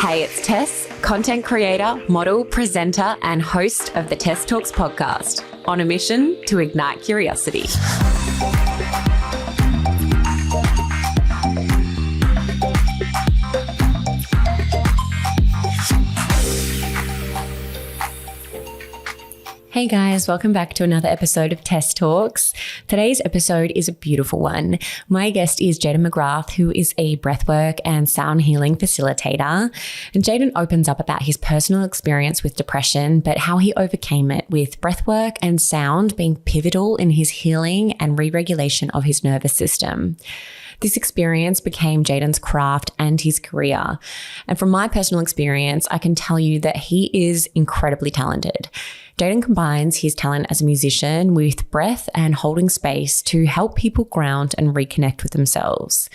Hey, it's Tess, content creator, model, presenter, and host of the Tess Talks podcast, on a mission to ignite curiosity. Hey guys, welcome back to another episode of Tess Talks. Today's episode is a beautiful one. My guest is Jadyen McGrath, who is a breathwork and sound healing facilitator. And Jadyen opens up about his personal experience with depression, but how he overcame it with breathwork and sound being pivotal in his healing and re-regulation of his nervous system. This experience became Jadyen's craft and his career. And from my personal experience, I can tell you that he is incredibly talented. Jadyen combines his talent as a musician with breath and holding space to help people ground and reconnect with themselves.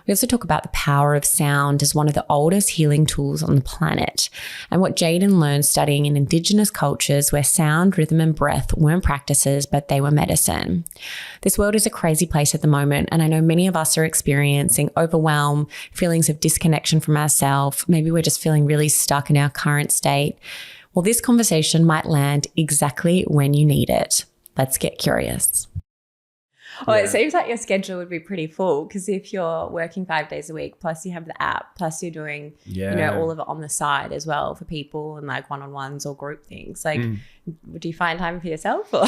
We also talk about the power of sound as one of the oldest healing tools on the planet, and what Jadyen learned studying in Indigenous cultures where sound, rhythm, and breath weren't practices, but they were medicine. This world is a crazy place at the moment, and I know many of us are experiencing overwhelm, feelings of disconnection from ourselves. Maybe we're just feeling really stuck in our current state. Well, this conversation might land exactly when you need it. Let's get curious. Well, it seems like your schedule would be pretty full, because if you're working 5 days a week, plus you have the app, plus you're doing, all of it on the side as well for people and like one-on-ones or group things. Like, do you find time for yourself? Or?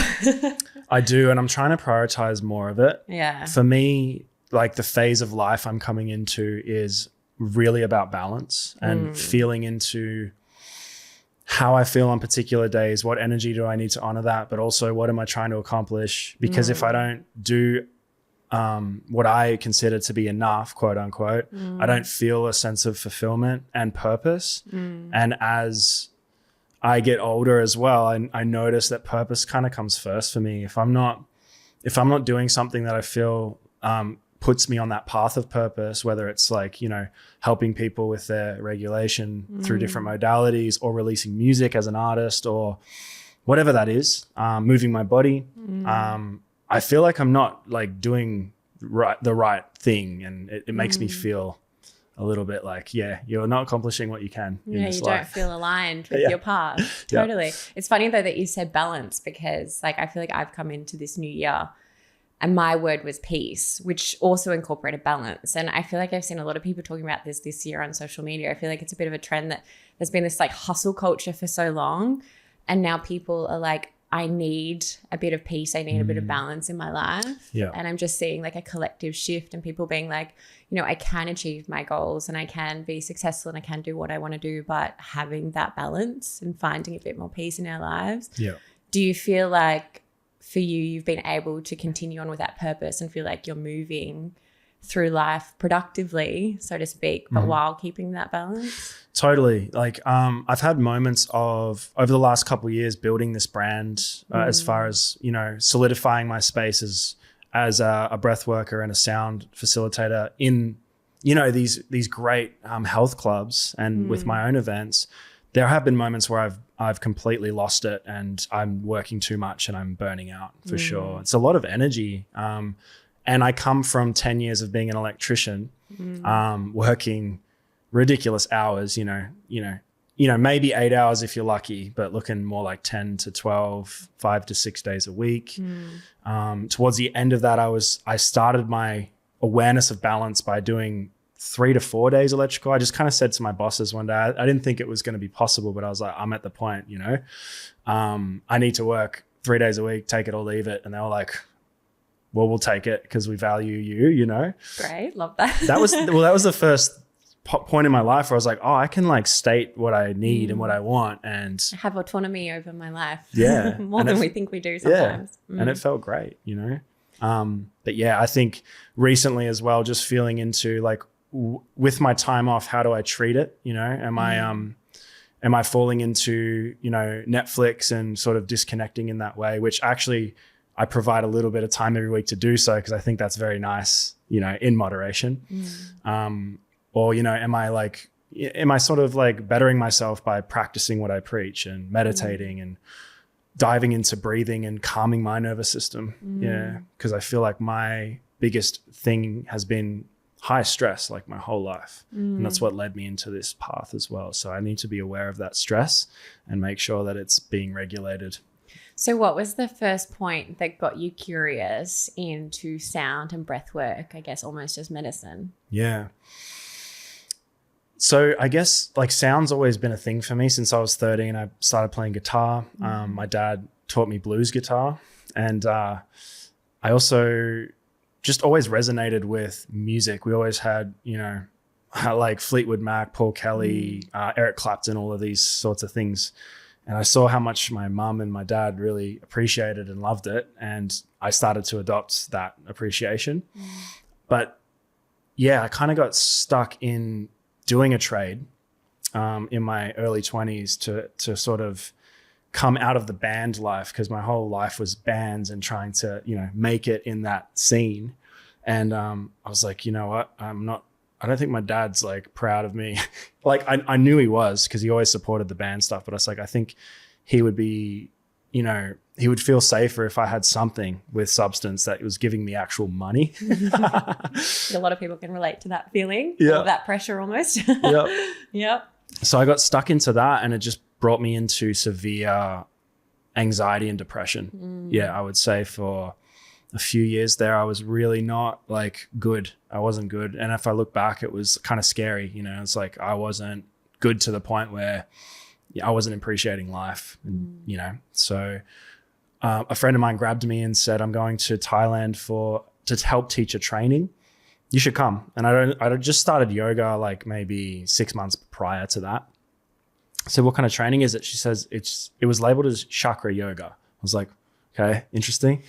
I do, and I'm trying to prioritize more of it. Yeah. For me, like the phase of life I'm coming into is really about balance and feeling into how I feel on particular days, what energy do I need to honor that, but also what am I trying to accomplish? Because if I don't do what I consider to be enough, quote unquote, I don't feel a sense of fulfillment and purpose. And as I get older as well, I notice that purpose kind of comes first for me. If I'm not doing something that I feel puts me on that path of purpose, whether it's like, helping people with their regulation through different modalities, or releasing music as an artist, or whatever that is, moving my body. I feel like I'm not like doing the right thing. And it makes me feel a little bit like, you're not accomplishing what you can in this life. Don't feel aligned with your path. Totally. Yeah. It's funny though that you said balance, because like, I feel like I've come into this new year and my word was peace, which also incorporated balance. And I feel like I've seen a lot of people talking about this year on social media. I feel like it's a bit of a trend that there's been this like hustle culture for so long. And now people are like, I need a bit of peace. I need a bit of balance in my life. Yeah. And I'm just seeing like a collective shift, and people being like, I can achieve my goals and I can be successful and I can do what I want to do, but having that balance and finding a bit more peace in our lives. Yeah. Do you feel like, for you've been able to continue on with that purpose and feel like you're moving through life productively, so to speak, but while keeping that balance? Totally. Like, I've had moments of, over the last couple of years, building this brand as far as, solidifying my space as a breath worker and a sound facilitator in, these great health clubs and with my own events. There have been moments where I've completely lost it and I'm working too much and I'm burning out for sure. It's a lot of energy. And I come from 10 years of being an electrician, working ridiculous hours, maybe 8 hours if you're lucky, but looking more like 10 to 12, 5 to 6 days a week. Towards the end of that, I started my awareness of balance by doing 3 to 4 days electrical. I just kind of said to my bosses one day, I didn't think it was going to be possible, but I was like, I'm at the point, I need to work 3 days a week, take it or leave it. And they were like, well, we'll take it because we value you, Great. Love that. That was the first point in my life where I was like, oh, I can like state what I need and what I want and have autonomy over my life. Yeah. More than we think we do sometimes. Yeah. And it felt great, But yeah, I think recently as well, just feeling into like, with my time off, how do I treat it? Am I falling into, Netflix and sort of disconnecting in that way, which actually I provide a little bit of time every week to do so, because I think that's very nice, in moderation. Or, am I sort of like bettering myself by practicing what I preach and meditating and diving into breathing and calming my nervous system? Yeah. Because I feel like my biggest thing has been high stress like my whole life. And that's what led me into this path as well. So I need to be aware of that stress and make sure that it's being regulated. So what was the first point that got you curious into sound and breath work, I guess almost as medicine? Yeah. So I guess like sound's always been a thing for me since I was 13. I started playing guitar. My dad taught me blues guitar. And I also just always resonated with music. We always had, you know, like Fleetwood Mac, Paul Kelly, Eric Clapton, all of these sorts of things. And I saw how much my mum and my dad really appreciated and loved it. And I started to adopt that appreciation. But yeah, I kind of got stuck in doing a trade in my early 20s to sort of come out of the band life, because my whole life was bands and trying to, you know, make it in that scene. And I was like, you know what, I don't think my dad's like proud of me. Like I knew he was, because he always supported the band stuff, but I was like, I think he would be, you know, he would feel safer if I had something with substance that was giving me actual money. A lot of people can relate to that feeling, or that pressure almost. Yep. So I got stuck into that, and it just brought me into severe anxiety and depression. Yeah, I would say for a few years there, I was really not like good. I wasn't good. And if I look back, it was kind of scary. You know, it's like I wasn't good to the point where I wasn't appreciating life. And, you know, so a friend of mine grabbed me and said, I'm going to Thailand to help teach a training. You should come. And I just started yoga like maybe 6 months prior to that. I said, what kind of training is it? She says, it was labeled as chakra yoga. I was like, okay, interesting.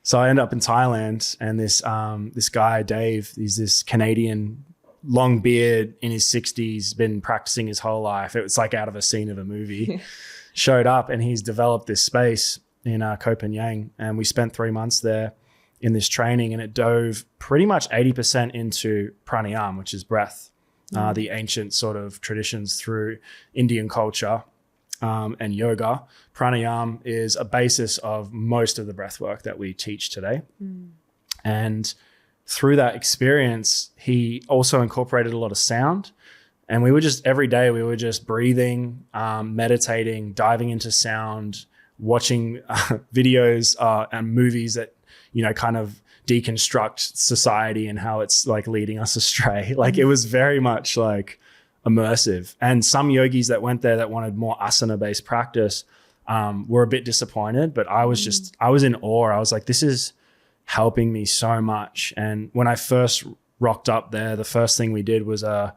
So I ended up in Thailand, and this guy, Dave, he's this Canadian, long beard, in his 60s, been practicing his whole life. It was like out of a scene of a movie. Showed up, and he's developed this space in Koh Phangan, and we spent 3 months there in this training, and it dove pretty much 80% into pranayama, which is breath, the ancient sort of traditions through Indian culture. And yoga. Pranayama is a basis of most of the breath work that we teach today. And through that experience, he also incorporated a lot of sound. And we were just, every day we were just breathing, meditating, diving into sound, watching videos and movies that, you know, kind of deconstruct society and how it's like leading us astray. Like it was very much like immersive. And some yogis that went there that wanted more asana-based practice were a bit disappointed, but I was in awe. I was like, this is helping me so much. And when I first rocked up there, the first thing we did was a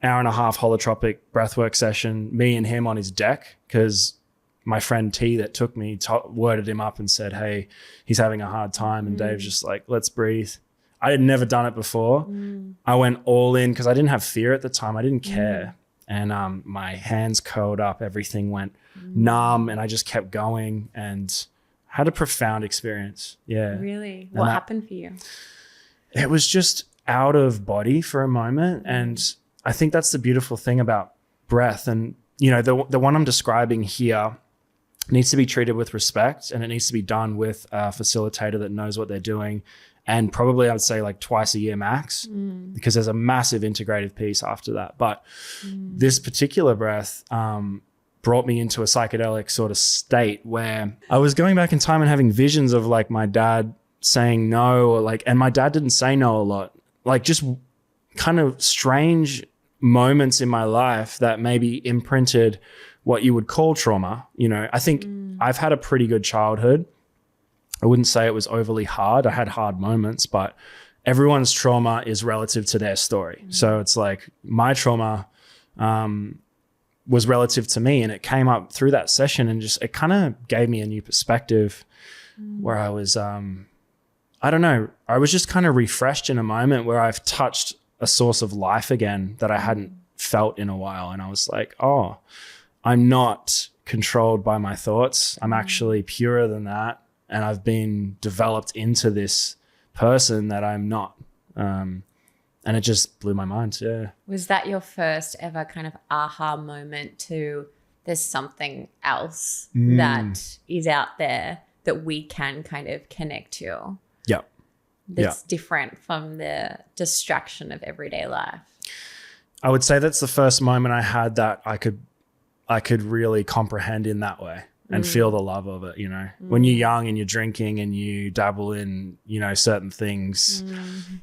hour-and-a-half holotropic breathwork session, me and him on his deck, because my friend T that took me worded him up and said, hey, he's having a hard time. And Dave's just like, let's breathe. I had never done it before. I went all in because I didn't have fear at the time. I didn't care. And my hands curled up. Everything went numb, and I just kept going and had a profound experience. Yeah. Really? What happened for you? It was just out of body for a moment. And I think that's the beautiful thing about breath. And, you know, the one I'm describing here needs to be treated with respect, and it needs to be done with a facilitator that knows what they're doing. And probably I would say like twice a year max, because there's a massive integrative piece after that. But this particular breath brought me into a psychedelic sort of state where I was going back in time and having visions of like my dad saying no, or like, and my dad didn't say no a lot, like just kind of strange moments in my life that maybe imprinted what you would call trauma. You know, I think I've had a pretty good childhood. I wouldn't say it was overly hard. I had hard moments, but everyone's trauma is relative to their story. So it's like my trauma was relative to me, and it came up through that session, and just, it kind of gave me a new perspective where I was, I don't know, I was just kind of refreshed in a moment where I've touched a source of life again that I hadn't felt in a while. And I was like, oh, I'm not controlled by my thoughts. I'm actually purer than that. And I've been developed into this person that I'm not. And it just blew my mind. Yeah. Was that your first ever kind of aha moment to there's something else that is out there that we can kind of connect to? Yeah. that's different from the distraction of everyday life? I would say that's the first moment I had that I could really comprehend in that way and feel the love of it, you know. When you're young and you're drinking and you dabble in, you know, certain things,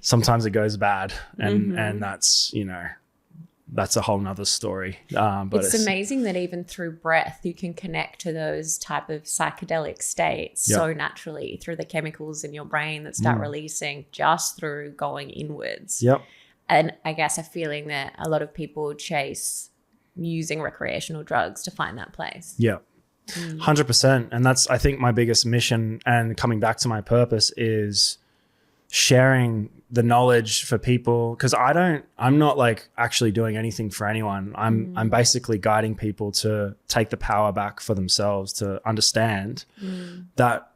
sometimes it goes bad, and that's, you know, that's a whole nother story. But it's amazing that even through breath, you can connect to those type of psychedelic states so naturally through the chemicals in your brain that start releasing just through going inwards. Yep. And I guess a feeling that a lot of people chase using recreational drugs to find that place. Yeah. 100%. And that's, I think, my biggest mission, and coming back to my purpose, is sharing the knowledge for people, because I'm not like actually doing anything for anyone. I'm basically guiding people to take the power back for themselves, to understand that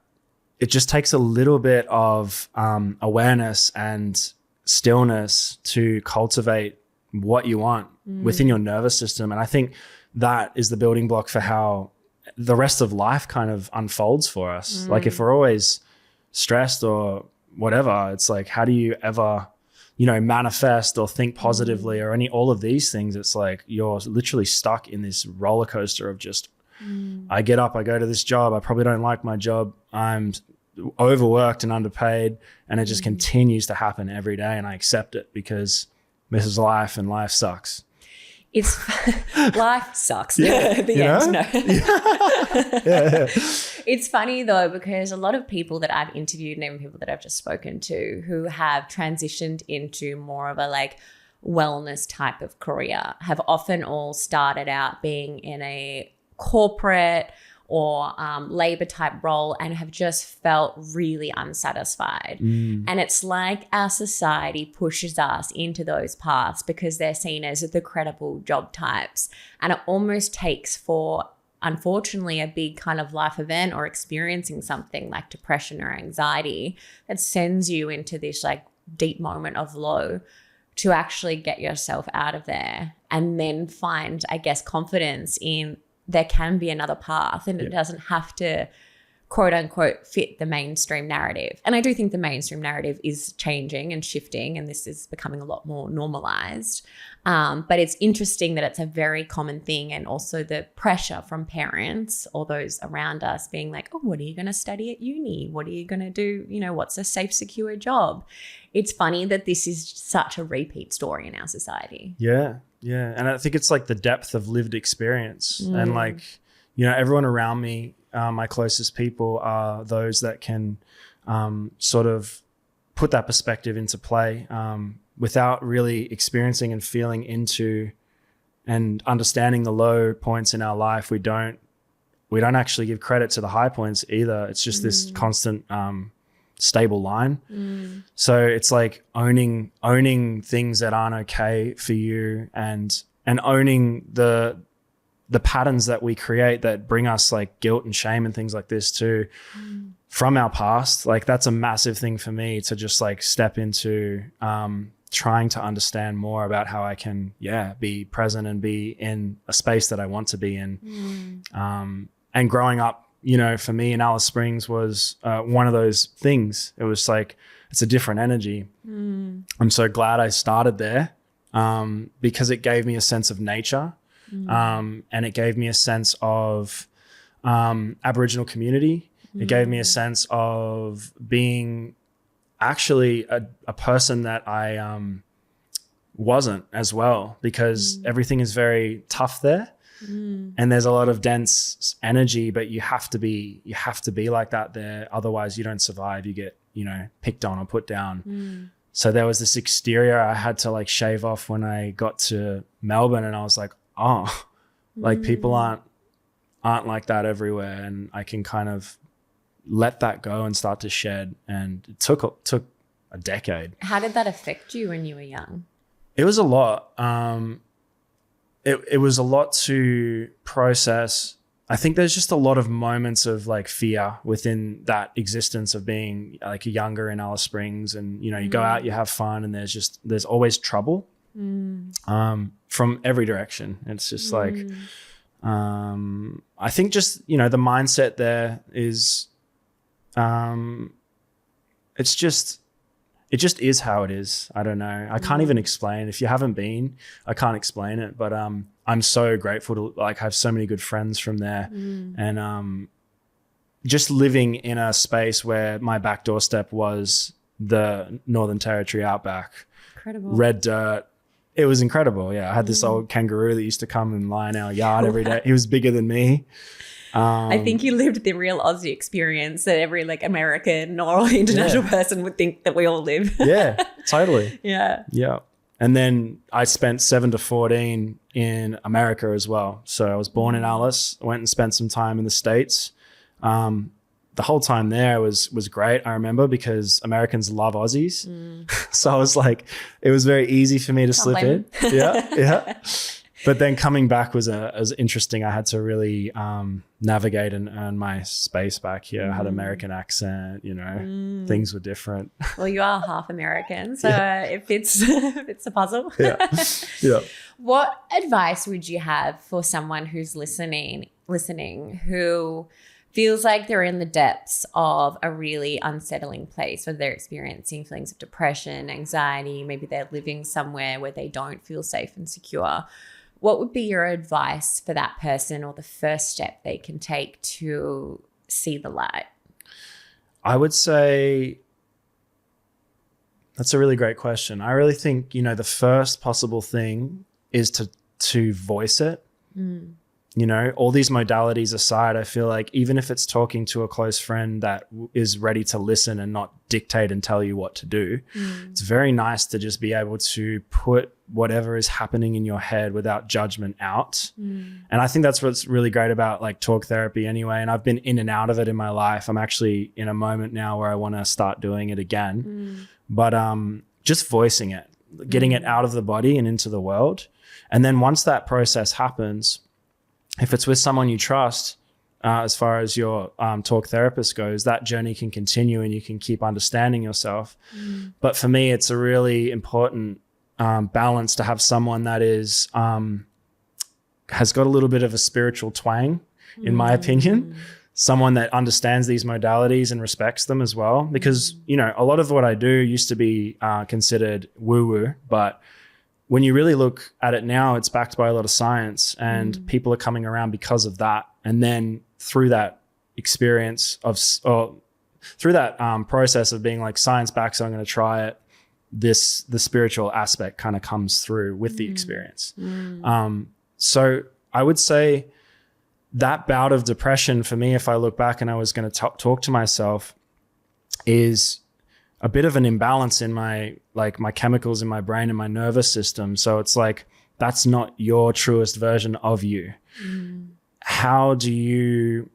it just takes a little bit of awareness and stillness to cultivate what you want within your nervous system. And I think that is the building block for how the rest of life kind of unfolds for us. Like if we're always stressed or whatever, it's like, how do you ever, you know, manifest or think positively or all of these things? It's like you're literally stuck in this roller coaster of just, I get up, I go to this job, I probably don't like my job, I'm overworked and underpaid, and it just continues to happen every day, and I accept it because this is life and life sucks. It's life sucks. The end. No. Yeah. It's funny though, because a lot of people that I've interviewed and even people that I've just spoken to who have transitioned into more of a like wellness type of career have often all started out being in a corporate or labor type role and have just felt really unsatisfied. And it's like our society pushes us into those paths because they're seen as the credible job types. And it almost takes for, unfortunately, a big kind of life event or experiencing something like depression or anxiety that sends you into this like deep moment of low to actually get yourself out of there and then find, I guess, confidence in there can be another path, and it doesn't have to, quote unquote, fit the mainstream narrative. And I do think the mainstream narrative is changing and shifting, and this is becoming a lot more normalized. But it's interesting that it's a very common thing, and also the pressure from parents or those around us being like, oh, what are you going to study at uni? What are you going to do? You know, what's a safe, secure job? It's funny that this is such a repeat story in our society. Yeah. Yeah. And I think it's like the depth of lived experience. And like, you know, everyone around me, my closest people are those that can sort of put that perspective into play without really experiencing and feeling into and understanding the low points in our life. We don't actually give credit to the high points either. It's just this constant stable line. So it's like owning things that aren't okay for you, and owning the patterns that we create that bring us like guilt and shame and things like this too from our past. Like that's a massive thing for me to just like step into trying to understand more about how I can be present and be in a space that I want to be in. And growing up, you know, for me in Alice Springs was one of those things. It was like, it's a different energy. I'm so glad I started there because it gave me a sense of nature and it gave me a sense of Aboriginal community. It gave me a sense of being actually a person that I wasn't as well, because everything is very tough there. And there's a lot of dense energy, but you have to be like that there. Otherwise you don't survive. You get, you know, picked on or put down. So there was this exterior I had to like shave off when I got to Melbourne, and I was like, oh, like people aren't like that everywhere. And I can kind of let that go and start to shed. And it took a decade. How did that affect you when you were young? It was a lot. It was a lot to process. I think there's just a lot of moments of like fear within that existence of being like younger in Alice Springs, and you know, you go out, you have fun, and there's always trouble from every direction. It's just like I think just, you know, the mindset there is it's just it just is how it is. I don't know. I can't even explain. If you haven't been, I can't explain it. But I'm so grateful to like have so many good friends from there, and just living in a space where my back doorstep was the Northern Territory outback. Incredible. Red dirt. It was incredible. Yeah, I had this old kangaroo that used to come and lie in our yard every day. He was bigger than me. I think you lived the real Aussie experience that every like American or international person would think that we all live. Yeah, totally. Yeah. Yeah. And then I spent 7 to 14 in America as well. So I was born in Alice, went and spent some time in the States. The whole time there was great, I remember, because Americans love Aussies. So I was like, it was very easy for me to slip in. Yeah. But then coming back was interesting. I had to really navigate and earn my space back here. I had an American accent, things were different. Well, you are half American, so it fits the puzzle. Yeah. What advice would you have for someone who's listening who feels like they're in the depths of a really unsettling place, where they're experiencing feelings of depression, anxiety, maybe they're living somewhere where they don't feel safe and secure? What would be your advice for that person, or the first step they can take to see the light? I would say that's a really great question. I really think, the first possible thing is to voice it. All these modalities aside, I feel like even if it's talking to a close friend that is ready to listen and not dictate and tell you what to do, it's very nice to just be able to put whatever is happening in your head without judgment out. And I think that's what's really great about like talk therapy anyway. And I've been in and out of it in my life. I'm actually in a moment now where I want to start doing it again. But just voicing it, getting it out of the body and into the world. And then once that process happens, if it's with someone you trust, as far as your talk therapist goes, that journey can continue and you can keep understanding yourself. But for me, it's a really important balance to have someone that is has got a little bit of a spiritual twang, in my opinion. Someone that understands these modalities and respects them as well. Because, a lot of what I do used to be considered woo-woo, but when you really look at it now, it's backed by a lot of science, and people are coming around because of that. And then through that experience through that process of being like, science back, so I'm going to try it, the spiritual aspect kind of comes through with the experience. So I would say that bout of depression for me, if I look back and I was going to talk to myself, is a bit of an imbalance in my chemicals in my brain and my nervous system. So it's like, that's not your truest version of you. How do you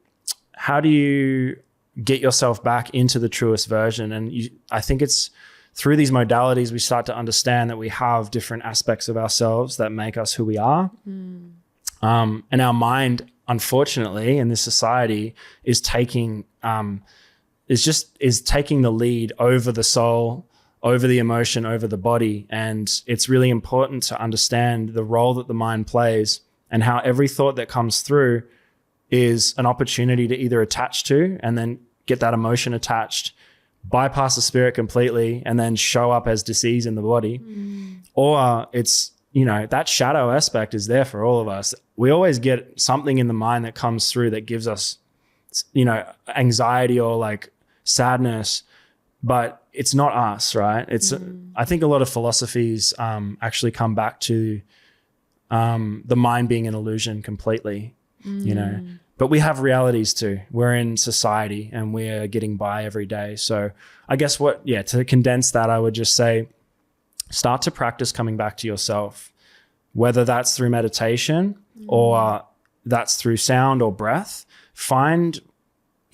get yourself back into the truest version? And I think it's through these modalities, we start to understand that we have different aspects of ourselves that make us who we are. And our mind, unfortunately, in this society is taking taking the lead over the soul, over the emotion, over the body. And it's really important to understand the role that the mind plays, and how every thought that comes through is an opportunity to either attach to and then get that emotion attached, bypass the spirit completely, and then show up as disease in the body. Or it's, that shadow aspect is there for all of us. We always get something in the mind that comes through that gives us, anxiety or like sadness, but it's not us, right? It's I think a lot of philosophies actually come back to the mind being an illusion completely, but we have realities too. We're in society and we're getting by every day. So I guess to condense that, I would just say, start to practice coming back to yourself, whether that's through meditation or that's through sound or breath. Find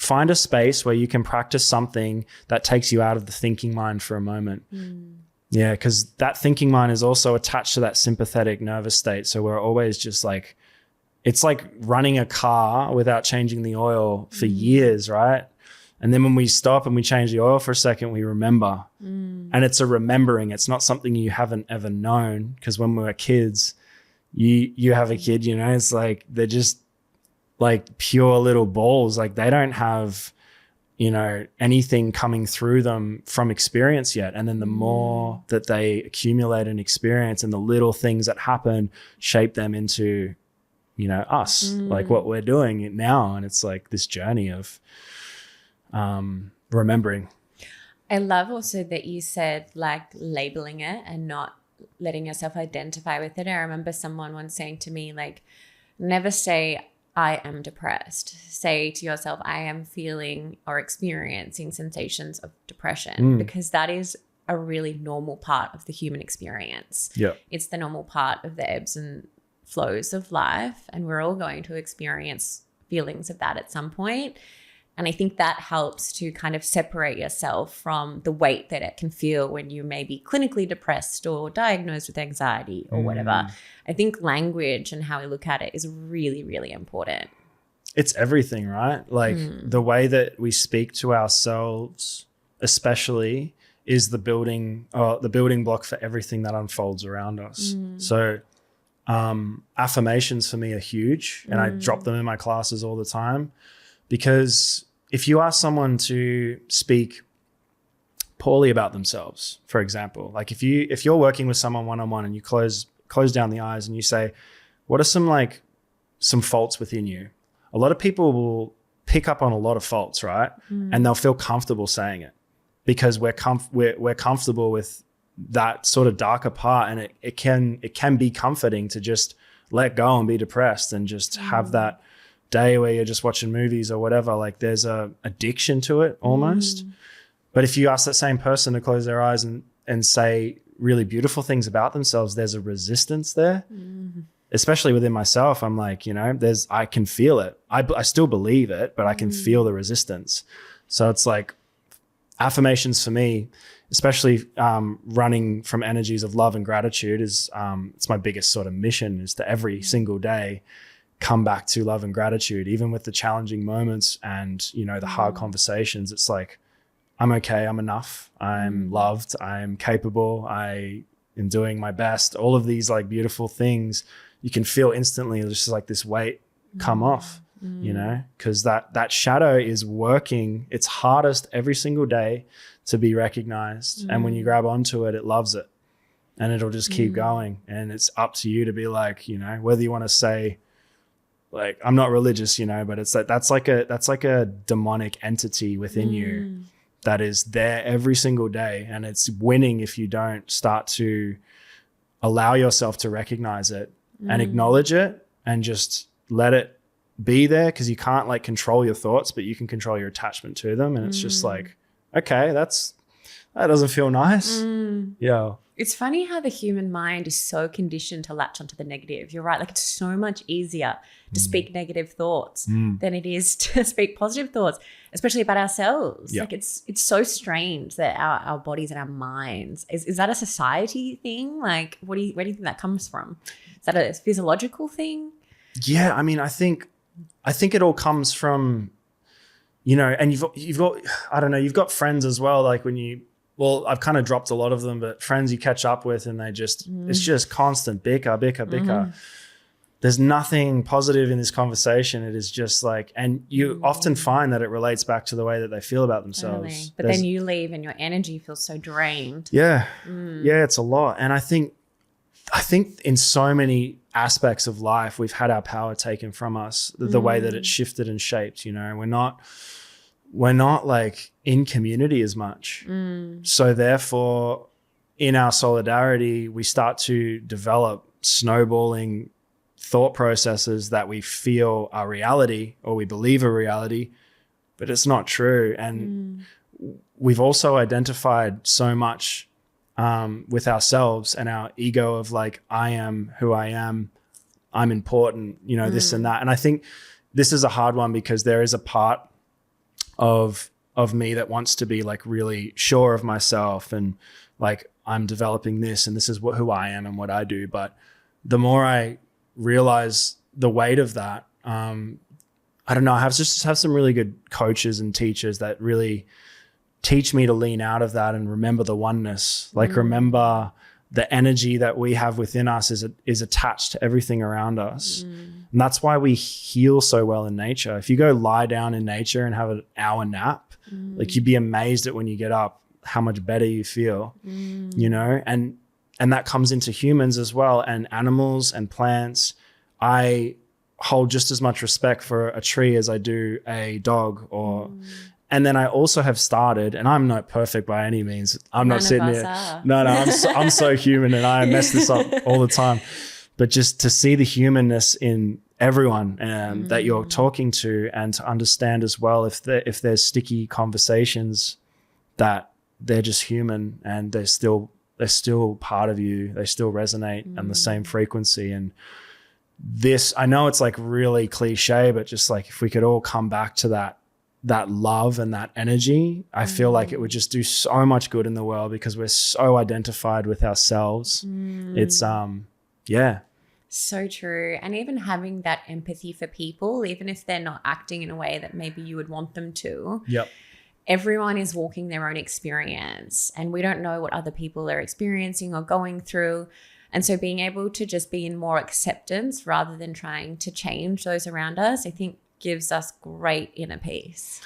a space where you can practice something that takes you out of the thinking mind for a moment. Yeah, because that thinking mind is also attached to that sympathetic nervous state. So we're always just like, it's like running a car without changing the oil for years, right? And then when we stop and we change the oil for a second, we remember. And it's a remembering. It's not something you haven't ever known, because when we were kids, you have a kid, it's like they're just like pure little balls. Like they don't have you know, anything coming through them from experience yet. And then the more that they accumulate and experience, and the little things that happen shape them into, you know, us, like what we're doing now. And it's like this journey of remembering. I love also that you said like labeling it and not letting yourself identify with it. I remember someone once saying to me, like, never say I am depressed. Say to yourself, I am feeling or experiencing sensations of depression, because that is a really normal part of the human experience. Yeah. It's the normal part of the ebbs and flows of life, and we're all going to experience feelings of that at some point. And I think that helps to kind of separate yourself from the weight that it can feel when you may be clinically depressed or diagnosed with anxiety or whatever. I think language and how we look at it is really, really important. It's everything, right? Like the way that we speak to ourselves, especially, is the building block for everything that unfolds around us. So affirmations for me are huge, and I drop them in my classes all the time. Because if you ask someone to speak poorly about themselves, for example, like if you're working with someone one-on-one and you close down the eyes and you say, what are some faults within you? A lot of people will pick up on a lot of faults, right? And they'll feel comfortable saying it because we're comfortable with that sort of darker part, and it can be comforting to just let go and be depressed and just have that day where you're just watching movies or whatever. Like there's a addiction to it almost. But if you ask that same person to close their eyes and say really beautiful things about themselves, there's a resistance there. Especially within myself, I'm like, you know, I can feel it. I still believe it, but I can feel the resistance. So it's like affirmations for me, especially running from energies of love and gratitude, is it's my biggest sort of mission, is to every single day come back to love and gratitude, even with the challenging moments and, you know, the hard conversations. It's like, I'm okay, I'm enough, I'm loved, I'm capable, I am doing my best. All of these like beautiful things you can feel instantly, just like this weight come off, you know, because that shadow is working its hardest every single day to be recognized. And when you grab onto it, it loves it and it'll just keep going. And it's up to you to be like, you know, whether you want to say, like, I'm not religious, you know, but it's like that's like a demonic entity within you that is there every single day, and it's winning if you don't start to allow yourself to recognize it and acknowledge it and just let it be there, because you can't like control your thoughts, but you can control your attachment to them. And it's just like, okay, that doesn't feel nice. Yeah. It's funny how the human mind is so conditioned to latch onto the negative. You're right. Like it's so much easier to speak negative thoughts than it is to speak positive thoughts, especially about ourselves. Yeah. Like it's so strange that our bodies and our minds, is that a society thing? Like where do you think that comes from? Is that a physiological thing? Yeah. I mean, I think it all comes from, you know, and you've got, I don't know, you've got friends as well. Like well, I've kind of dropped a lot of them, but friends you catch up with and they just, it's just constant bicker. There's nothing positive in this conversation. It is just like, and you often find that it relates back to the way that they feel about themselves. Totally. But then you leave and your energy feels so drained. Yeah. Yeah, it's a lot. And I think in so many aspects of life, we've had our power taken from us, the way that it's shifted and shaped. You know, we're not like in community as much. So therefore, in our solidarity, we start to develop snowballing thought processes that we feel are reality or we believe are reality, but it's not true. And we've also identified so much with ourselves and our ego of like, I am who I am, I'm important, you know, this and that. And I think this is a hard one because there is a part of me that wants to be like really sure of myself and like I'm developing this and this is who I am and what I do. But the more I realize the weight of that, I don't know, I have some really good coaches and teachers that really teach me to lean out of that and remember the oneness. Like remember the energy that we have within us is attached to everything around us. And that's why we heal so well in nature. If you go lie down in nature and have an hour nap, Like you'd be amazed at when you get up, how much better you feel, you know, and that comes into humans as well, and animals and plants. I hold just as much respect for a tree as I do a dog and then I also have started, and I'm not perfect by any means. I'm not sitting here. No, I'm so human and I mess this up all the time. But just to see the humanness in everyone that you're talking to, and to understand as well if there's sticky conversations, that they're just human and they're still part of you. They still resonate on the same frequency. And this, I know it's like really cliche, but just like if we could all come back to that love and that energy, I feel like it would just do so much good in the world, because we're so identified with ourselves. It's so true. And even having that empathy for people, even if they're not acting in a way that maybe you would want them to. Yep. Everyone is walking their own experience, and we don't know what other people are experiencing or going through. And so being able to just be in more acceptance rather than trying to change those around us, I think gives us great inner peace.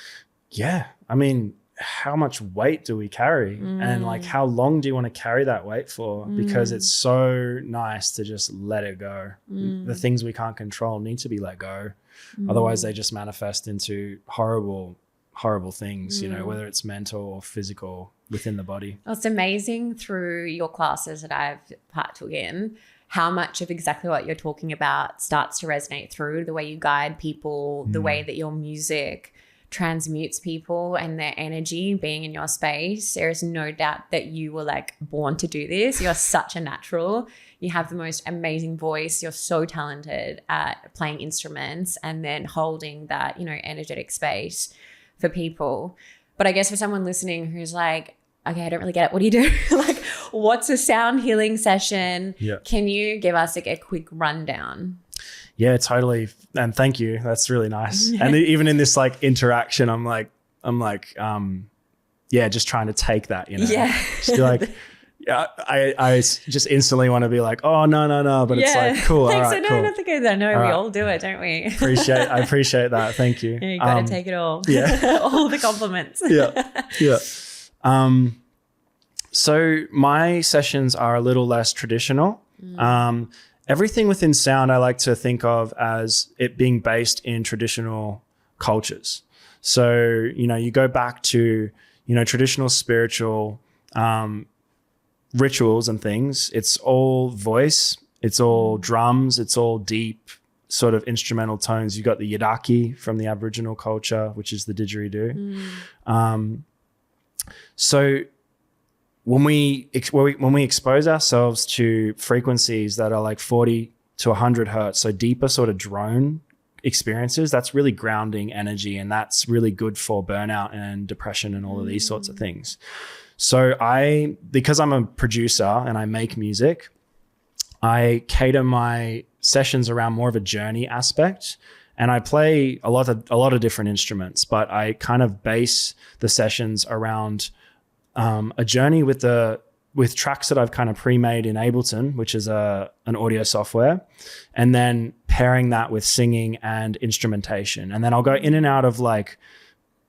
Yeah. I mean, how much weight do we carry? And like, how long do you want to carry that weight for? Because it's so nice to just let it go. The things we can't control need to be let go. Otherwise they just manifest into horrible things, you know, whether it's mental or physical within the body. Well, it's amazing through your classes that I've partook in, how much of exactly what you're talking about starts to resonate through the way you guide people, the way that your music transmutes people and their energy being in your space. There is no doubt that you were like born to do this. You're such a natural. You have the most amazing voice. You're so talented at playing instruments and then holding that, you know, energetic space for people. But I guess for someone listening who's like, okay, I don't really get it. What do you do? Like, what's a sound healing session? Yeah. Can you give us like a quick rundown? Yeah, totally. And thank you. That's really nice. And even in this like interaction, I'm like, just trying to take that, you know, just be like, yeah, I just instantly want to be like, oh, no. But it's like, cool. Thanks. All right, cool. Nothing good. I know we all do it, don't we? I appreciate that. Thank you. You got to take it all. Yeah. All the compliments. Yeah. So my sessions are a little less traditional. Everything within sound I like to think of as it being based in traditional cultures. So, you know, you go back to, you know, traditional spiritual rituals and things. It's all voice, it's all drums, it's all deep sort of instrumental tones. You got the yidaki from the Aboriginal culture, which is the didgeridoo. So when we expose ourselves to frequencies that are like 40 to 100 hertz, so deeper sort of drone experiences, that's really grounding energy, and that's really good for burnout and depression and all of these sorts of things. So because I'm a producer and I make music, I cater my sessions around more of a journey aspect. And I play a lot of different instruments, but I kind of base the sessions around a journey with tracks that I've kind of pre-made in Ableton, which is an audio software, and then pairing that with singing and instrumentation. And then I'll go in and out of like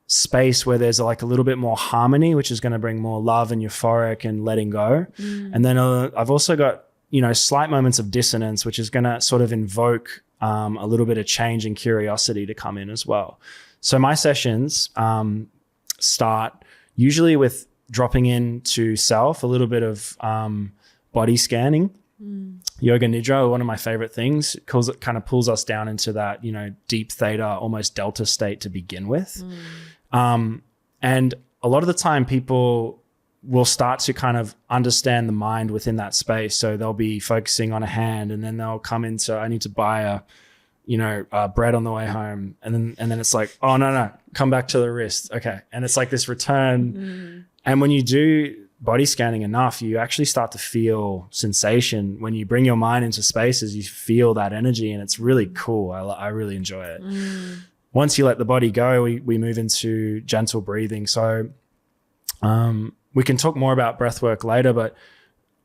space where there's like a little bit more harmony, which is going to bring more love and euphoric and letting go. And then I've also got, you know, slight moments of dissonance, which is going to sort of invoke a little bit of change and curiosity to come in as well. So my sessions start usually with dropping into self, a little bit of body scanning. Yoga Nidra, one of my favorite things, because it kind of pulls us down into that, you know, deep theta, almost delta state to begin with. And a lot of the time people will start to kind of understand the mind within that space. So they'll be focusing on a hand, and then they'll come into, I need to buy bread on the way home. And then it's like, oh, no, come back to the wrist. Okay. And it's like this return. And when you do body scanning enough, you actually start to feel sensation. When you bring your mind into spaces, you feel that energy, and it's really cool. I really enjoy it. Once you let the body go, we move into gentle breathing. So we can talk more about breath work later, but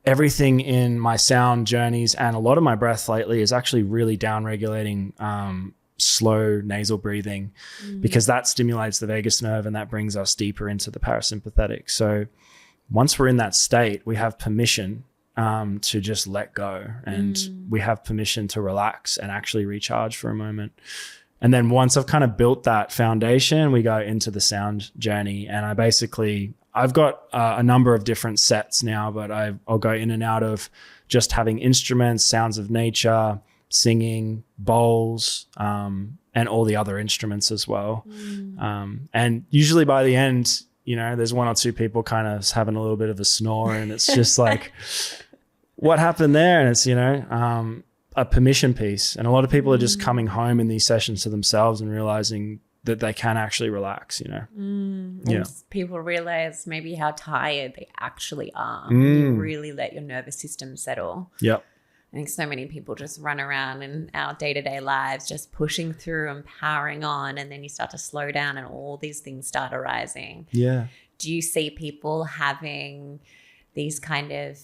everything in my sound journeys and a lot of my breath lately is actually really down regulating slow nasal breathing, because that stimulates the vagus nerve and that brings us deeper into the parasympathetic. So once we're in that state, we have permission to just let go, and we have permission to relax and actually recharge for a moment. And then once I've kind of built that foundation, we go into the sound journey. And I've got a number of different sets now, but I'll go in and out of just having instruments, sounds of nature, singing, bowls, and all the other instruments as well. And usually by the end, there's one or two people kind of having a little bit of a snore, and it's just like, what happened there? And it's, a permission piece. And a lot of people are just coming home in these sessions to themselves and realizing that they can actually relax, And people realize maybe how tired they actually are. You really let your nervous system settle. Yep. I think so many people just run around in our day-to-day lives just pushing through and powering on, and then you start to slow down and all these things start arising. Yeah. Do you see people having these kind of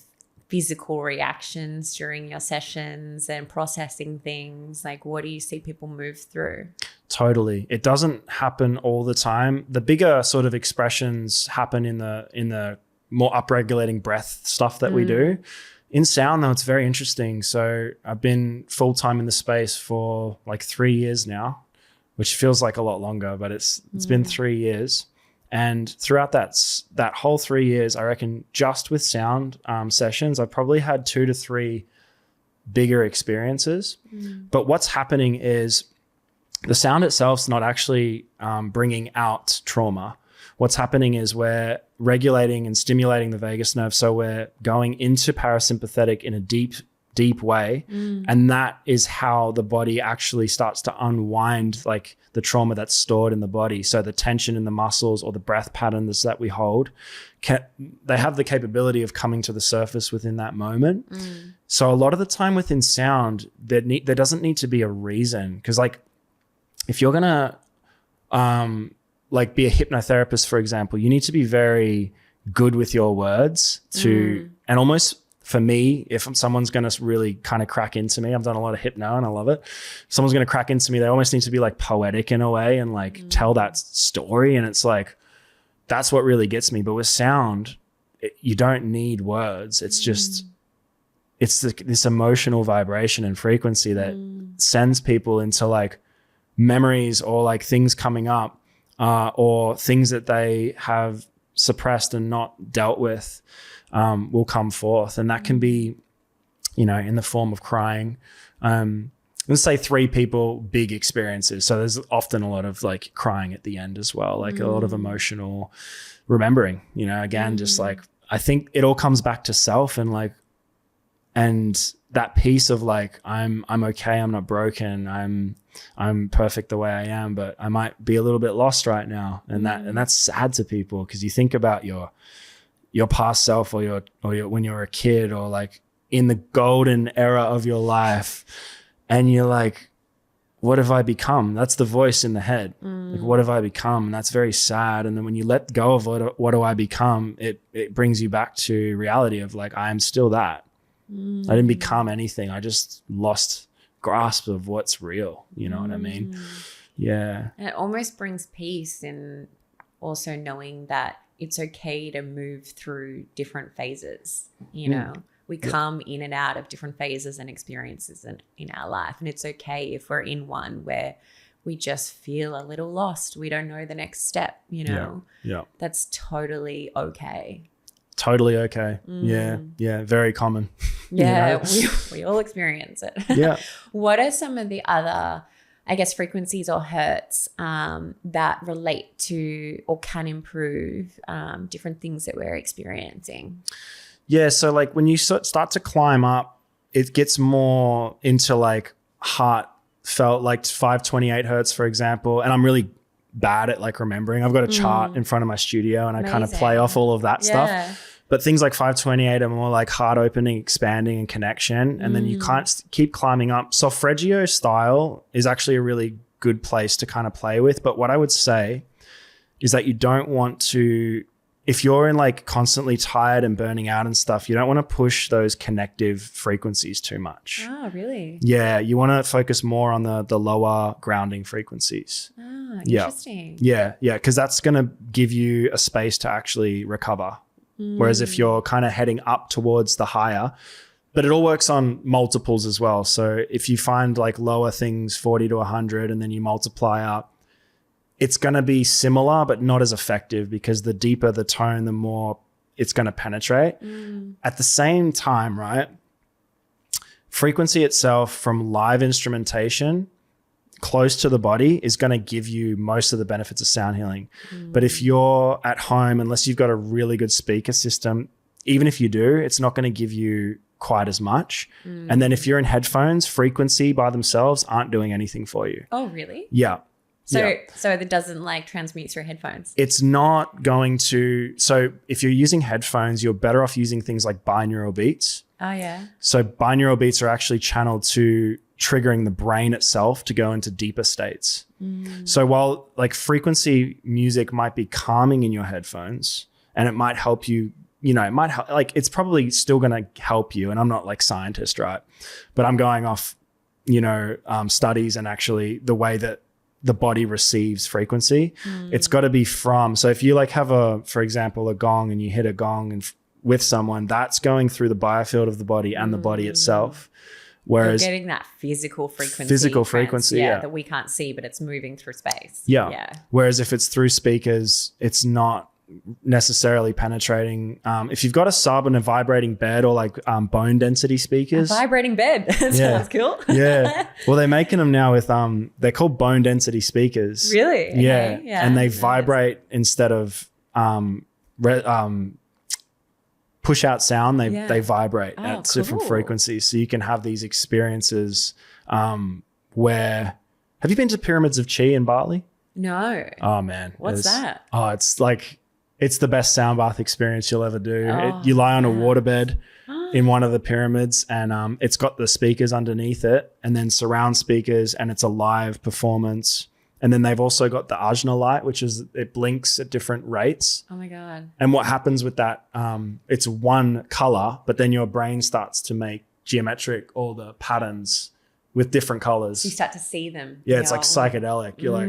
physical reactions during your sessions and processing things? Like, what do you see people move through? Totally. It doesn't happen all the time. The bigger sort of expressions happen in the more upregulating breath stuff that we do. In sound, though, it's very interesting. So I've been full-time in the space for like 3 years now, which feels like a lot longer, but it's been 3 years. And throughout that whole 3 years, I reckon just with sound sessions, I've probably had 2 to 3 bigger experiences. But what's happening is the sound itself's not actually bringing out trauma. What's happening is we're regulating and stimulating the vagus nerve. So we're going into parasympathetic in a deep way. And that is how the body actually starts to unwind like the trauma that's stored in the body. So the tension in the muscles or the breath patterns that we hold, they have the capability of coming to the surface within that moment. So a lot of the time within sound, there doesn't need to be a reason. Because like if you're going to like be a hypnotherapist, for example, you need to be very good with your words and almost, for me, if someone's going to really kind of crack into me, I've done a lot of hypno and I love it. If someone's going to crack into me, they almost need to be like poetic in a way and like tell that story. And it's like, that's what really gets me. But with sound, you don't need words. It's just, it's this emotional vibration and frequency that sends people into like memories or like things coming up or things that they have suppressed and not dealt with. Will come forth, and that can be, in the form of crying. Let's say 3 people, big experiences. So there's often a lot of like crying at the end as well, like a lot of emotional remembering. Again, just like I think it all comes back to self and like, and that piece of like I'm okay, I'm not broken, I'm perfect the way I am, but I might be a little bit lost right now, and that's sad to people because you think about your past self or your when you were a kid or like in the golden era of your life, and you're like, what have I become? That's the voice in the head. Like, what have I become? And that's very sad. And then when you let go of what do I become, it brings you back to reality of like, I am still that. I didn't become anything. I just lost grasp of what's real. You know what I mean? Yeah. And it almost brings peace in also knowing that it's okay to move through different phases. We come in and out of different phases and experiences in our life. And it's okay if we're in one where we just feel a little lost. We don't know the next step, Yeah. That's totally okay. Totally okay. Yeah. Very common. Yeah. We all experience it. Yeah. What are some of the other, I guess, frequencies or hertz that relate to or can improve different things that we're experiencing? Yeah. So like when you start to climb up, it gets more into like heartfelt, like 528 hertz, for example. And I'm really bad at like remembering. I've got a chart in front of my studio and I kind of play off all of that stuff. But things like 528 are more like heart opening, expanding, and connection. And then you can't keep climbing up. Solfeggio style is actually a really good place to kind of play with. But what I would say is that you don't want to if you're in like constantly tired and burning out and stuff, you don't want to push those connective frequencies too much. Oh, really? Yeah. You want to focus more on the lower grounding frequencies. Oh, interesting. Yeah. Because that's going to give you a space to actually recover. Whereas if you're kind of heading up towards the higher, but it all works on multiples as well. So if you find like lower things, 40 to 100, and then you multiply up, it's going to be similar, but not as effective, because the deeper the tone, the more it's going to penetrate. At the same time, right? Frequency itself from live instrumentation close to the body is going to give you most of the benefits of sound healing. But if you're at home, unless you've got a really good speaker system, even if you do, it's not going to give you quite as much. And then if you're in headphones, frequency by themselves aren't doing anything for you. Oh, really? Yeah. So it doesn't like transmute through headphones? It's not going to. So if you're using headphones, you're better off using things like binaural beats. Oh, yeah. So binaural beats are actually channeled to triggering the brain itself to go into deeper states. So while like frequency music might be calming in your headphones and it might help you, you know, it might help, like it's probably still going to help you. And I'm not like scientist, right? But I'm going off, you know, studies and actually the way that the body receives frequency. It's got to be from, so if you like have for example, a gong and you hit a gong and with someone, that's going through the biofield of the body and the body itself. Whereas you're getting that physical frequency, yeah, that we can't see, but it's moving through space. Yeah. Whereas if it's through speakers, it's not necessarily penetrating. If you've got a sub and a vibrating bed or like bone density speakers. A vibrating bed. That sounds cool. Yeah. Well, they're making them now with, they're called bone density speakers. Really? Yeah. Okay. Yeah. And they vibrate instead of push out sound, they vibrate at different frequencies. So you can have these experiences where, have you been to Pyramids of Chi in Bali? No. Oh man. What's that? Oh, it's like, it's the best sound bath experience you'll ever do. You lie on a waterbed in one of the pyramids and it's got the speakers underneath it and then surround speakers, and it's a live performance. And then they've also got the ajna light, which is, it blinks at different rates. Oh my God. And what happens with that, it's one color, but then your brain starts to make geometric, all the patterns with different colors. So you start to see them. Yeah, it's like psychedelic. You're like,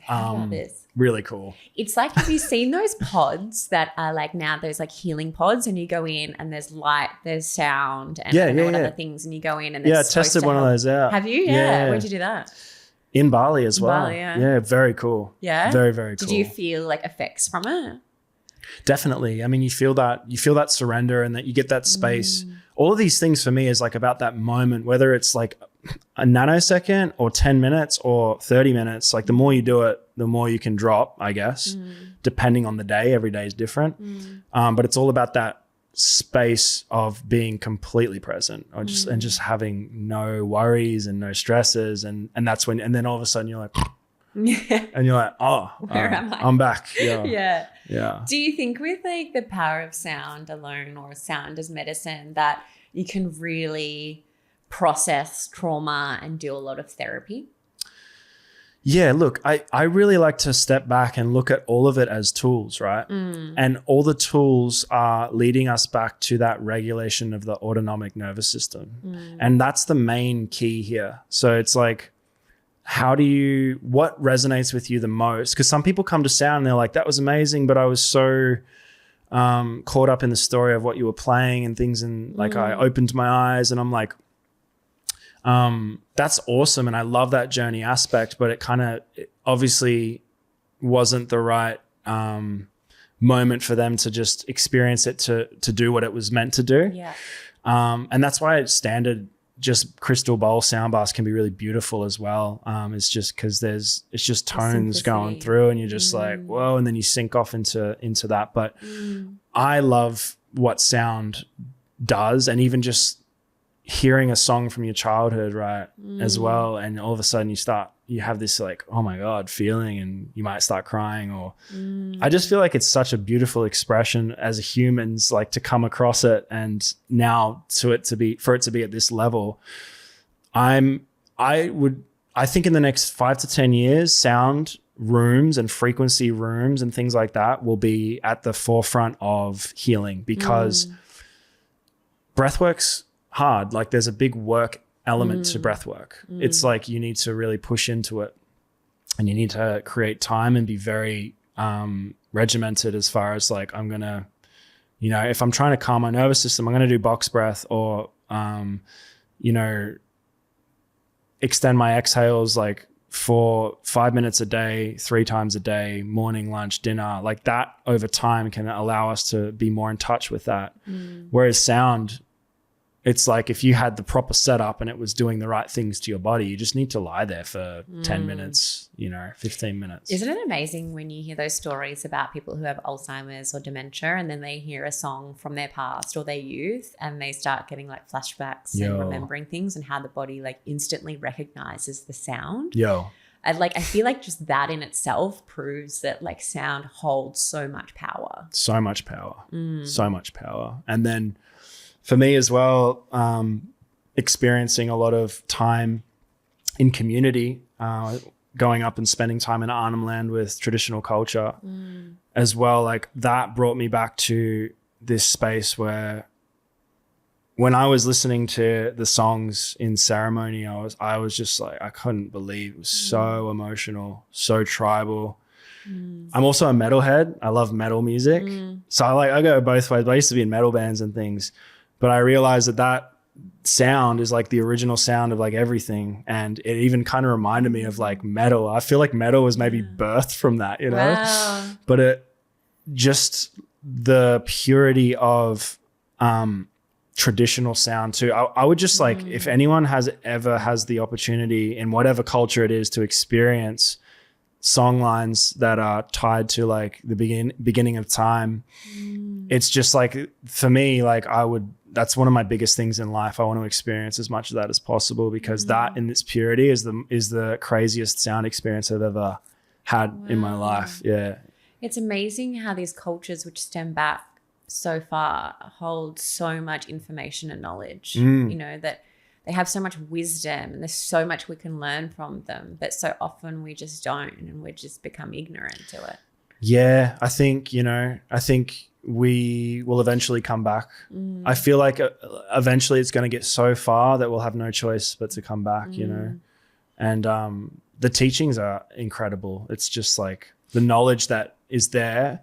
I've heard about this. Really cool. It's like, have you seen those pods that are like now those like healing pods, and you go in and there's light, there's sound, and other things, and you go in and I tested one of those out. Have you? Yeah. Where'd you do that? In Bali as well. Bali, yeah, very cool. Yeah, very, very cool. Did you feel like effects from it? Definitely. I mean, you feel that surrender and that you get that space. All of these things for me is like about that moment, whether it's like a nanosecond or 10 minutes or 30 minutes. Like the more you do it, the more you can drop, I guess, depending on the day. Every day is different. But it's all about that space of being completely present, or just having no worries and no stresses, and that's when, and then all of a sudden you're like and you're like, where am I? I'm back. Yeah. Do you think with like the power of sound alone, or sound as medicine, that you can really process trauma and do a lot of therapy? Yeah, look, I really like to step back and look at all of it as tools, right? And all the tools are leading us back to that regulation of the autonomic nervous system. And that's the main key here. So it's like, what resonates with you the most? Because some people come to sound and they're like, that was amazing, but I was so caught up in the story of what you were playing and things. And like, I opened my eyes and I'm like, that's awesome. And I love that journey aspect, but it obviously wasn't the right moment for them to just experience it to do what it was meant to do. Yeah. And that's why standard just crystal bowl sound baths can be really beautiful as well. It's just because it's just tones going through and you're just like, whoa, and then you sink off into that. But I love what sound does, and even just hearing a song from your childhood, right, as well, and all of a sudden you have this like, oh my God, feeling, and you might start crying, or I just feel like it's such a beautiful expression as a humans, like to come across it, and now for it to be at this level. I think in the next 5 to 10 years, sound rooms and frequency rooms and things like that will be at the forefront of healing, because breathwork's hard. Like there's a big work element to breathwork. It's like you need to really push into it, and you need to create time and be very regimented as far as like, I'm going to, you know, if I'm trying to calm my nervous system, I'm going to do box breath, or, you know, extend my exhales like for 5 minutes a day, 3 times a day, morning, lunch, dinner. Like that over time can allow us to be more in touch with that. Whereas sound, it's like if you had the proper setup and it was doing the right things to your body, you just need to lie there for 10 minutes, you know, 15 minutes. Isn't it amazing when you hear those stories about people who have Alzheimer's or dementia, and then they hear a song from their past or their youth and they start getting like flashbacks and remembering things, and how the body like instantly recognizes the sound. I feel like just that in itself proves that like sound holds so much power. So much power. So much power. And then for me as well, experiencing a lot of time in community, going up and spending time in Arnhem Land with traditional culture as well, like that brought me back to this space where when I was listening to the songs in ceremony, I was just like, I couldn't believe it was so emotional, so tribal. I'm also a metalhead. I love metal music. So I go both ways. But I used to be in metal bands and things. But I realized that sound is like the original sound of like everything. And it even kind of reminded me of like metal. I feel like metal was maybe birthed from that, you know? Wow. But it just the purity of traditional sound too. I would just like, if anyone ever has the opportunity in whatever culture it is to experience songlines that are tied to like the beginning of time, it's just like, for me, like that's one of my biggest things in life. I want to experience as much of that as possible, because that in its purity is the craziest sound experience I've ever had in my life. Yeah. It's amazing how these cultures, which stem back so far, hold so much information and knowledge, you know, that they have so much wisdom and there's so much we can learn from them, but so often we just don't, and we just become ignorant to it. Yeah. I think we will eventually come back. I feel like eventually it's going to get so far that we'll have no choice but to come back, you know? And the teachings are incredible. It's just like the knowledge that is there,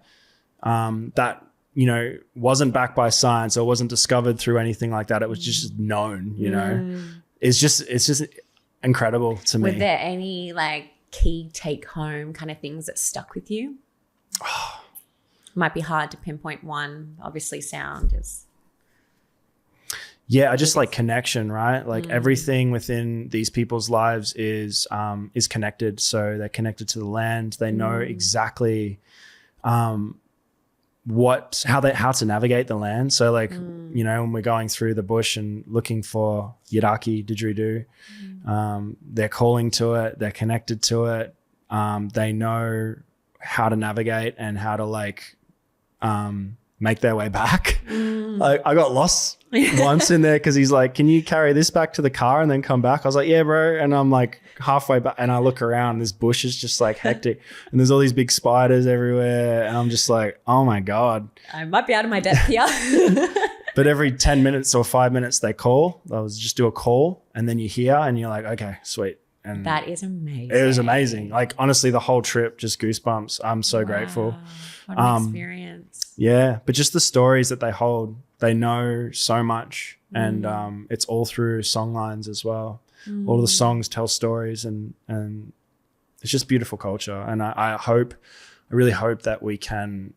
that, you know, wasn't backed by science or wasn't discovered through anything like that. It was just known, you know? It's just incredible to me. Were there any like key take home kind of things that stuck with you? Might be hard to pinpoint one. Obviously sound is. Yeah, I just like connection, right? Like everything within these people's lives is connected. So they're connected to the land. They know exactly how to navigate the land. So like, you know, when we're going through the bush and looking for yiraki, didgeridoo, they're calling to it. They're connected to it. They know how to navigate and how to like make their way back. Like I got lost once in there because he's like, can you carry this back to the car and then come back? I was like, yeah, bro. And I'm like halfway back and I look around, this bush is just like hectic and there's all these big spiders everywhere. And I'm just like, oh my God. I might be out of my depth here. But every 10 minutes or 5 minutes they call. I was just do a call and then you hear and you're like, okay, sweet. And that is amazing. It was amazing. Like honestly, the whole trip, just goosebumps. I'm so grateful. What an experience. Yeah, but just the stories that they hold, they know so much. And it's all through songlines as well. All of the songs tell stories and it's just beautiful culture. And I really hope that we can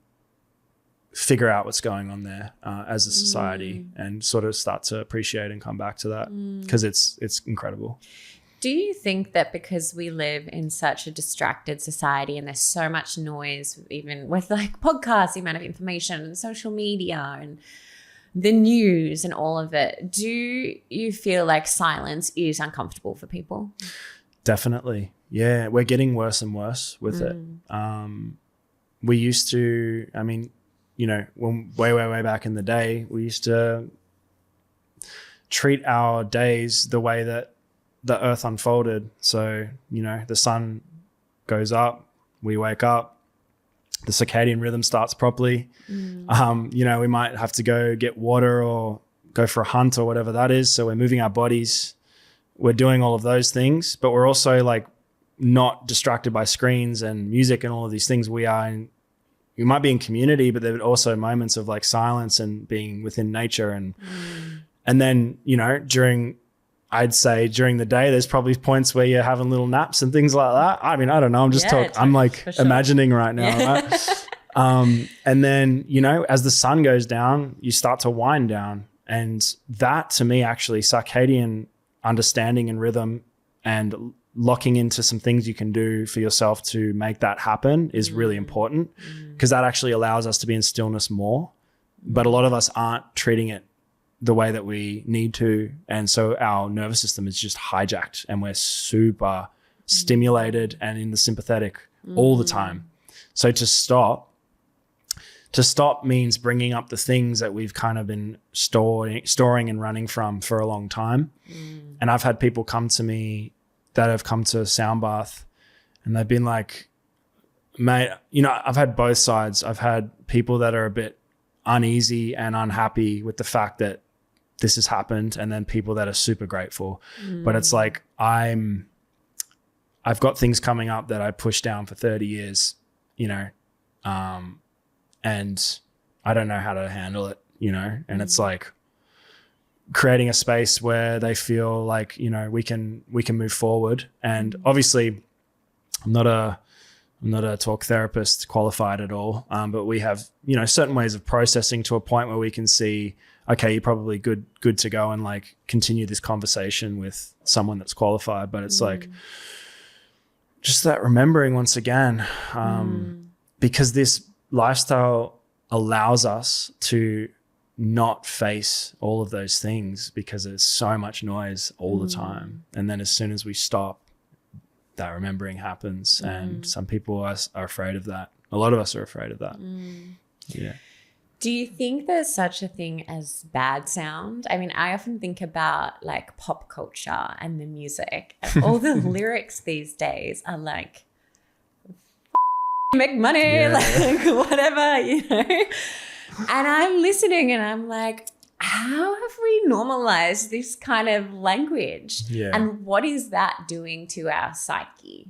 figure out what's going on there as a society and sort of start to appreciate and come back to that because it's incredible. Do you think that because we live in such a distracted society and there's so much noise, even with like podcasts, the amount of information and social media and the news and all of it, do you feel like silence is uncomfortable for people? Definitely. Yeah. We're getting worse and worse with it. We used to, I mean, you know, when way back in the day, we used to treat our days the way that the earth unfolded. So, you know, the sun goes up, we wake up, the circadian rhythm starts properly. You know, we might have to go get water or go for a hunt or whatever that is. So we're moving our bodies. We're doing all of those things, but we're also like not distracted by screens and music and all of these things. We might be in community, but there are also moments of like silence and being within nature. And then, you know, I'd say during the day, there's probably points where you're having little naps and things like that. I mean, I don't know. I'm just I'm like imagining right now. Right? And then, you know, as the sun goes down, you start to wind down. And that to me, actually, circadian understanding and rhythm and locking into some things you can do for yourself to make that happen is really important, because that actually allows us to be in stillness more. But a lot of us aren't treating it the way that we need to. And so our nervous system is just hijacked and we're super stimulated and in the sympathetic all the time. So to stop means bringing up the things that we've kind of been storing and running from for a long time. And I've had people come to me that have come to Sound Bath and they've been like, mate, you know, I've had both sides. I've had people that are a bit uneasy and unhappy with the fact that this has happened, and then people that are super grateful. But it's like, I've got things coming up that I pushed down for 30 years, you know, and I don't know how to handle it, you know, and it's like creating a space where they feel like, you know, we can move forward. And obviously I'm not a talk therapist qualified at all. But we have, you know, certain ways of processing to a point where we can see, okay, you're probably good to go and like continue this conversation with someone that's qualified. But it's like just that remembering once again, because this lifestyle allows us to not face all of those things because there's so much noise all the time. And then as soon as we stop, that remembering happens. And some people are afraid of that. A lot of us are afraid of that. Yeah. Do you think there's such a thing as bad sound? I mean, I often think about like pop culture and the music. And all the lyrics these days are like, make money, like whatever, you know. And I'm listening and I'm like, how have we normalized this kind of language? And what is that doing to our psyche?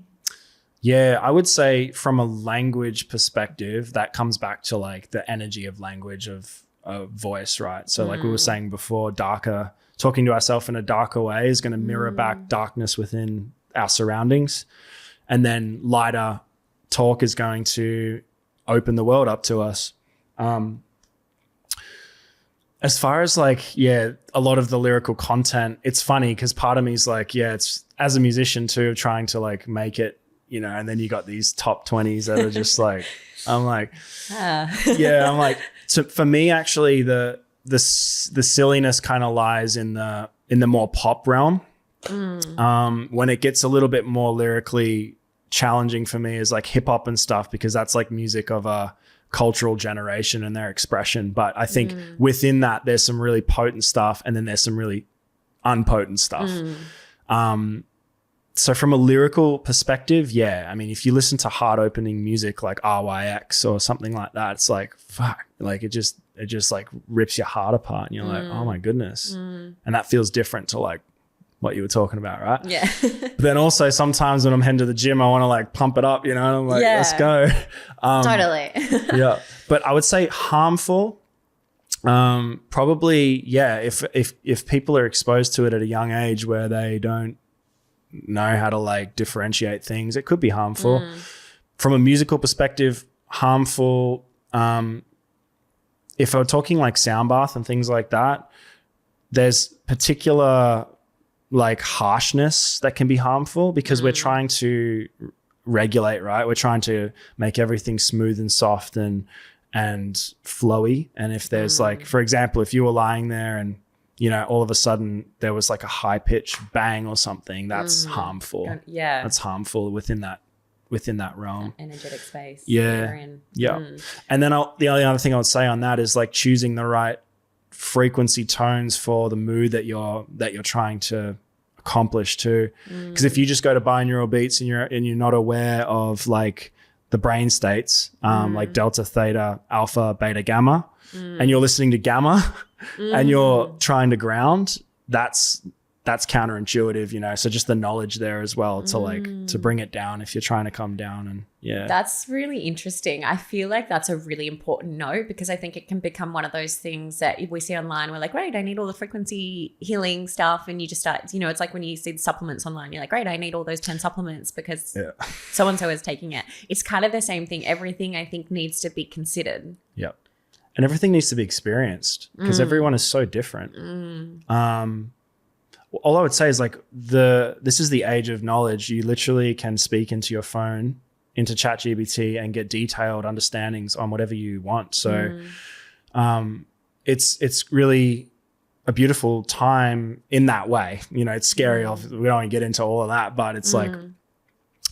Yeah, I would say from a language perspective, that comes back to like the energy of language of voice, right? So like we were saying before, talking to ourselves in a darker way is going to mirror back darkness within our surroundings. And then lighter talk is going to open the world up to us. As far as like, a lot of the lyrical content, it's funny because part of me is like, it's as a musician too, trying to like make it, you know, and then you got these top 20s that are just like, I'm like, I'm like, so for me, actually the silliness kind of lies in the more pop realm. When it gets a little bit more lyrically challenging for me is like hip hop and stuff, because that's like music of a cultural generation and their expression. But I think within that, there's some really potent stuff and then there's some really unpotent stuff. So from a lyrical perspective, I mean, if you listen to heart opening music like RYX or something like that, it's like, fuck, like it just like rips your heart apart and you're like, oh my goodness. And that feels different to like what you were talking about, right? Yeah. But then also sometimes when I'm heading to the gym, I want to like pump it up, you know, and I'm like, let's go. Totally. But I would say harmful, probably, if people are exposed to it at a young age where they don't know how to like differentiate things, it could be harmful. From a musical perspective, harmful. If we're talking like Sound Bath and things like that, there's particular like harshness that can be harmful because we're trying to regulate, right? We're trying to make everything smooth and soft and flowy. And if there's like, for example, if you were lying there and, you know, all of a sudden there was like a high pitch bang or something, that's harmful. That's harmful within that realm. That energetic space. And then the only other thing I would say on that is like choosing the right frequency tones for the mood that you're trying to accomplish too. Because if you just go to binaural beats and you're not aware of like the brain states, like delta, theta, alpha, beta, gamma, and you're listening to gamma and you're trying to ground, that's counterintuitive, you know? So just the knowledge there as well to like, to bring it down if you're trying to come down. And yeah. That's really interesting. I feel like that's a really important note, because I think it can become one of those things that we see online. We're like, great, I need all the frequency healing stuff. And you just start, you know, it's like when you see the supplements online, you're like, great, I need all those 10 supplements because so-and-so is taking it. It's kind of the same thing. Everything I think needs to be considered. Yep. And everything needs to be experienced because everyone is so different. All I would say is like this is the age of knowledge. You literally can speak into your phone, into ChatGPT, and get detailed understandings on whatever you want. So it's really a beautiful time in that way. You know, it's scary. We don't want to get into all of that, but it's like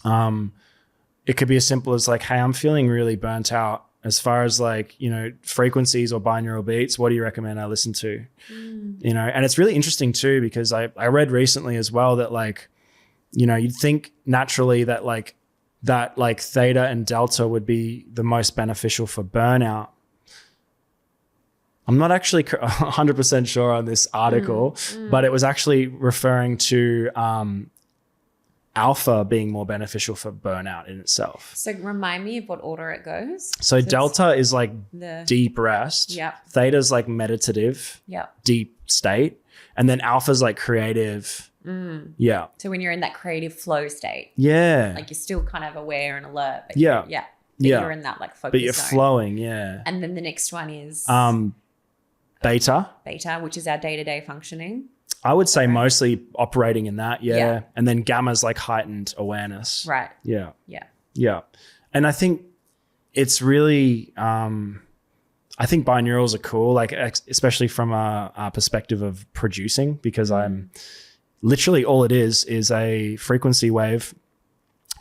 it could be as simple as like, hey, I'm feeling really burnt out. As far as like, you know, frequencies or binaural beats, what do you recommend I listen to? You know, and it's really interesting too, because I read recently as well that like, you know, you'd think naturally that like theta and delta would be the most beneficial for burnout. I'm not actually 100% sure on this article, but it was actually referring to alpha being more beneficial for burnout in itself. So remind me of what order it goes. So delta is like deep rest. Yep. Theta is like meditative. Yep. Deep state. And then alpha is like creative. Yeah. So when you're in that creative flow state. Yeah. Like you're still kind of aware and alert. But yeah. You're in that like focus But you're zone. flowing. Yeah. And then the next one is beta. Beta, which is our day-to-day functioning. I would say mostly operating in that, yeah. And then gamma's like heightened awareness. Right. Yeah. Yeah. Yeah. And I think it's really, I think binaurals are cool, like especially from a perspective of producing, because I'm literally all it is a frequency wave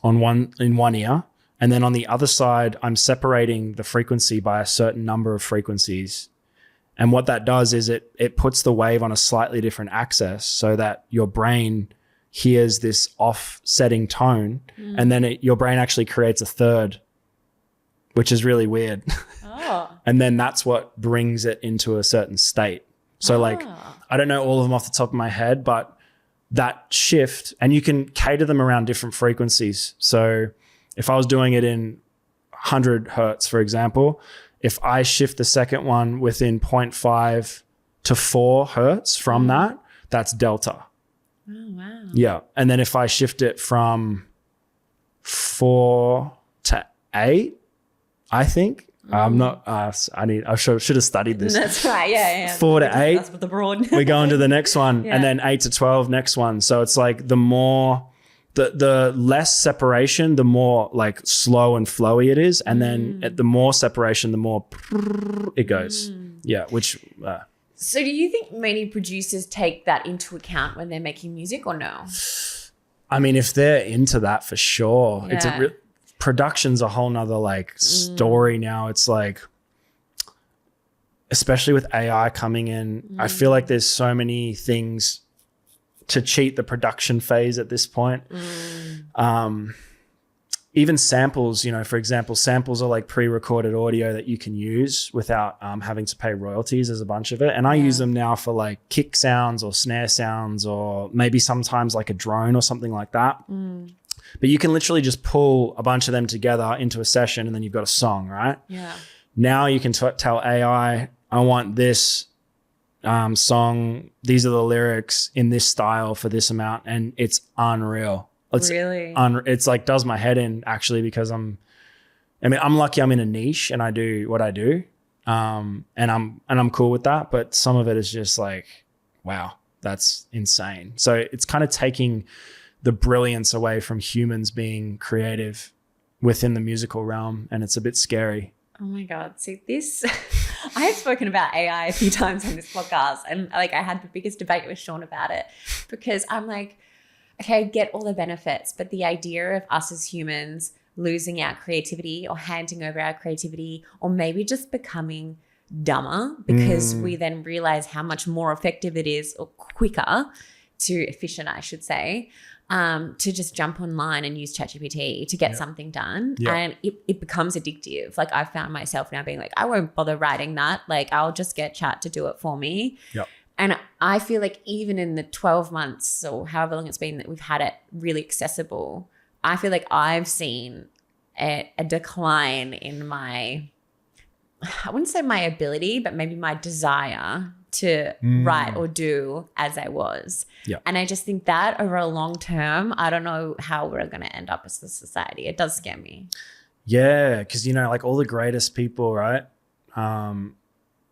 in one ear. And then on the other side, I'm separating the frequency by a certain number of frequencies. And what that does is it puts the wave on a slightly different axis so that your brain hears this offsetting tone, and then your brain actually creates a third, which is really weird. Oh. And then that's what brings it into a certain state. So like, I don't know all of them off the top of my head, but that shift, and you can cater them around different frequencies. So if I was doing it in 100 hertz, for example, if I shift the second one within 0.5 to 4 hertz from that, that's delta. Oh, wow. Yeah. And then if I shift it from 4 to 8, I think, I'm not, I should have studied this. That's right. Yeah. 4 to 8. That's what the broad. We go into the next one, and then 8 to 12, next one. So it's like the more, the less separation, the more like slow and flowy it is. And then at the more separation, the more it goes. Yeah. Which, So do you think many producers take that into account when they're making music, or no? I mean, if they're into that, for sure. Yeah. It's production's a whole nother like story now. It's like, especially with AI coming in, I feel like there's so many things to cheat the production phase at this point. Even samples, you know, for example, samples are like pre-recorded audio that you can use without having to pay royalties. There's a bunch of it. And I use them now for like kick sounds or snare sounds, or maybe sometimes like a drone or something like that. But you can literally just pull a bunch of them together into a session, and then you've got a song, right? Yeah. Now you can tell AI, I want this song, these are the lyrics in this style for this amount, and it's unreal. It's really? It's like does my head in, actually, because I'm lucky I'm in a niche and I do what I do. And I'm cool with that, but some of it is just like, wow, that's insane. So it's kind of taking the brilliance away from humans being creative within the musical realm, and it's a bit scary. Oh my God. See this, I have spoken about AI a few times on this podcast, and like I had the biggest debate with Sean about it, because I'm like, okay, I get all the benefits, but the idea of us as humans losing our creativity or handing over our creativity, or maybe just becoming dumber because we then realize how much more effective it is, or quicker, efficient, I should say. to just jump online and use ChatGPT to get something done. And it becomes addictive. Like I found myself now being like, I won't bother writing that. Like I'll just get chat to do it for me. And I feel like even in the 12 months or however long it's been that we've had it really accessible, I feel like I've seen a decline in my, I wouldn't say my ability, but maybe my desire to write or do as I was. And I just think that over a long term, I don't know how we're going to end up as a society. It does scare me. Yeah, because, you know, like all the greatest people, right,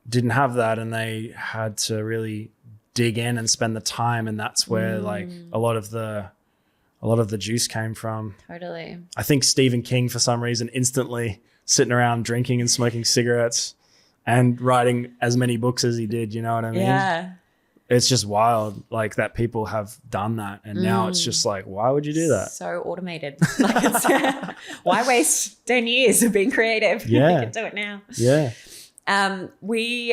didn't have that, and they had to really dig in and spend the time, and that's where like a lot of the juice came from. Totally. I think Stephen King, for some reason, instantly sitting around drinking and smoking cigarettes and writing as many books as he did, you know what I mean? Yeah. It's just wild, like that people have done that. And now it's just like, why would you do that? So automated. Like it's, why waste 10 years of being creative? Yeah. We can do it now. Yeah. We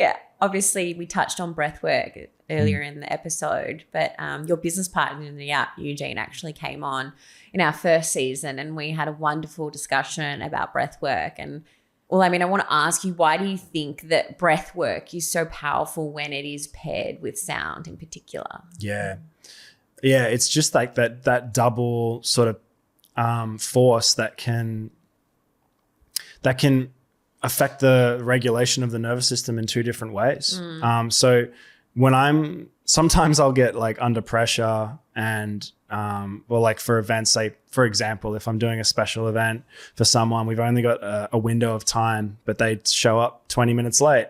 touched on breathwork earlier in the episode, but your business partner in the app, Jadyen, actually came on in our first season, and we had a wonderful discussion about breathwork. And well, I mean, I want to ask you, why do you think that breath work is so powerful when it is paired with sound in particular? Yeah. Yeah, it's just like that double sort of force that can affect the regulation of the nervous system in two different ways. So when sometimes I'll get like under pressure and like for events, say, for example, if I'm doing a special event for someone, we've only got a window of time, but they show up 20 minutes late,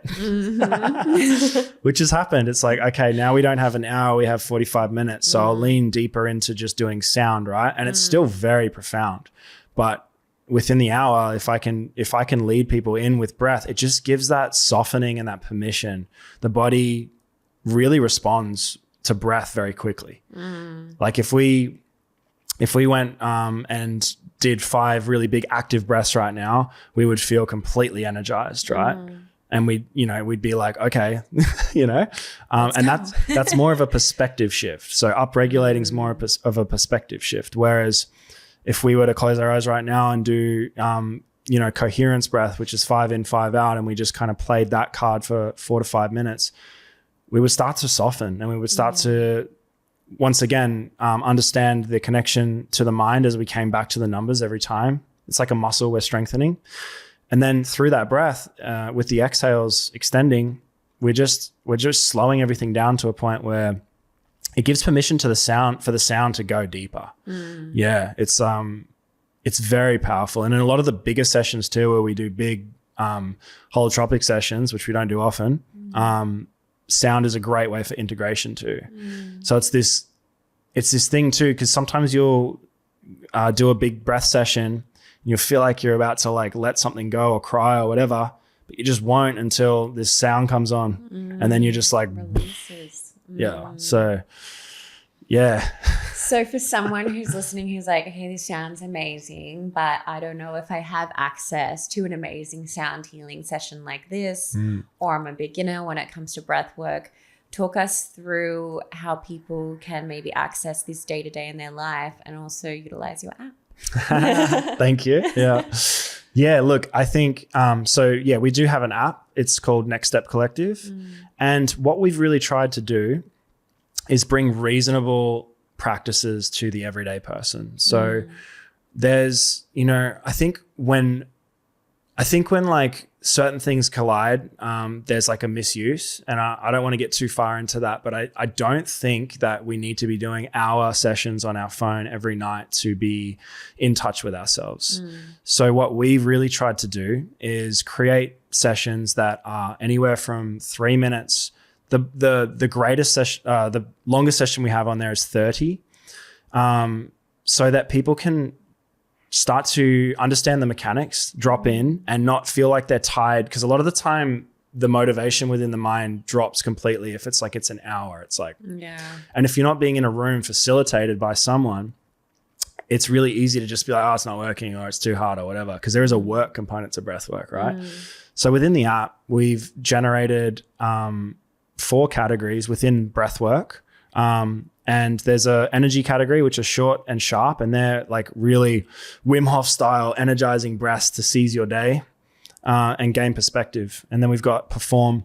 which has happened. It's like, okay, now we don't have an hour, we have 45 minutes. So I'll lean deeper into just doing sound, right? And it's still very profound. But within the hour, if I can lead people in with breath, it just gives that softening and that permission. The body really responds to breath very quickly. Like if we went and did 5 really big active breaths right now, we would feel completely energized, right? And we'd be like, okay, and that's more of a perspective shift. So upregulating is more of a perspective shift. Whereas if we were to close our eyes right now and do, coherence breath, which is 5 in, 5 out, and we just kind of played that card for 4 to 5 minutes, we would start to soften, and we would start to, once again, understand the connection to the mind as we came back to the numbers every time. It's like a muscle we're strengthening. And then through that breath, with the exhales extending, we're just slowing everything down to a point where it gives permission to for the sound to go deeper. Yeah, it's very powerful. And in a lot of the bigger sessions too, where we do big holotropic sessions, which we don't do often, sound is a great way for integration too. So it's this thing too, because sometimes you'll do a big breath session and you'll feel like you're about to like let something go or cry or whatever, but you just won't until this sound comes on, and then you're just like releases. Yeah. So yeah. So for someone who's listening, who's like, okay, this sounds amazing, but I don't know if I have access to an amazing sound healing session like this, or I'm a beginner when it comes to breath work, talk us through how people can maybe access this day to day in their life and also utilize your app. Thank you. Yeah. Yeah, look, I think, we do have an app. It's called Next Step Collective. And what we've really tried to do is bring reasonable practices to the everyday person. So there's, I think when like certain things collide, there's like a misuse, and I don't want to get too far into that, but I don't think that we need to be doing hour sessions on our phone every night to be in touch with ourselves. So what we've really tried to do is create sessions that are anywhere from 3 minutes. The greatest session, the longest session we have on there is 30, so that people can start to understand the mechanics, drop in, and not feel like they're tired. Because a lot of the time, the motivation within the mind drops completely if it's like it's an hour. It's like, and if you're not being in a room facilitated by someone, it's really easy to just be like, oh, it's not working, or it's too hard, or whatever. Because there is a work component to breath work, right? So within the app, we've generated 4 categories within breath work. And there's a energy category, which is short and sharp. And they're like really Wim Hof style energizing breaths to seize your day and gain perspective. And then we've got perform,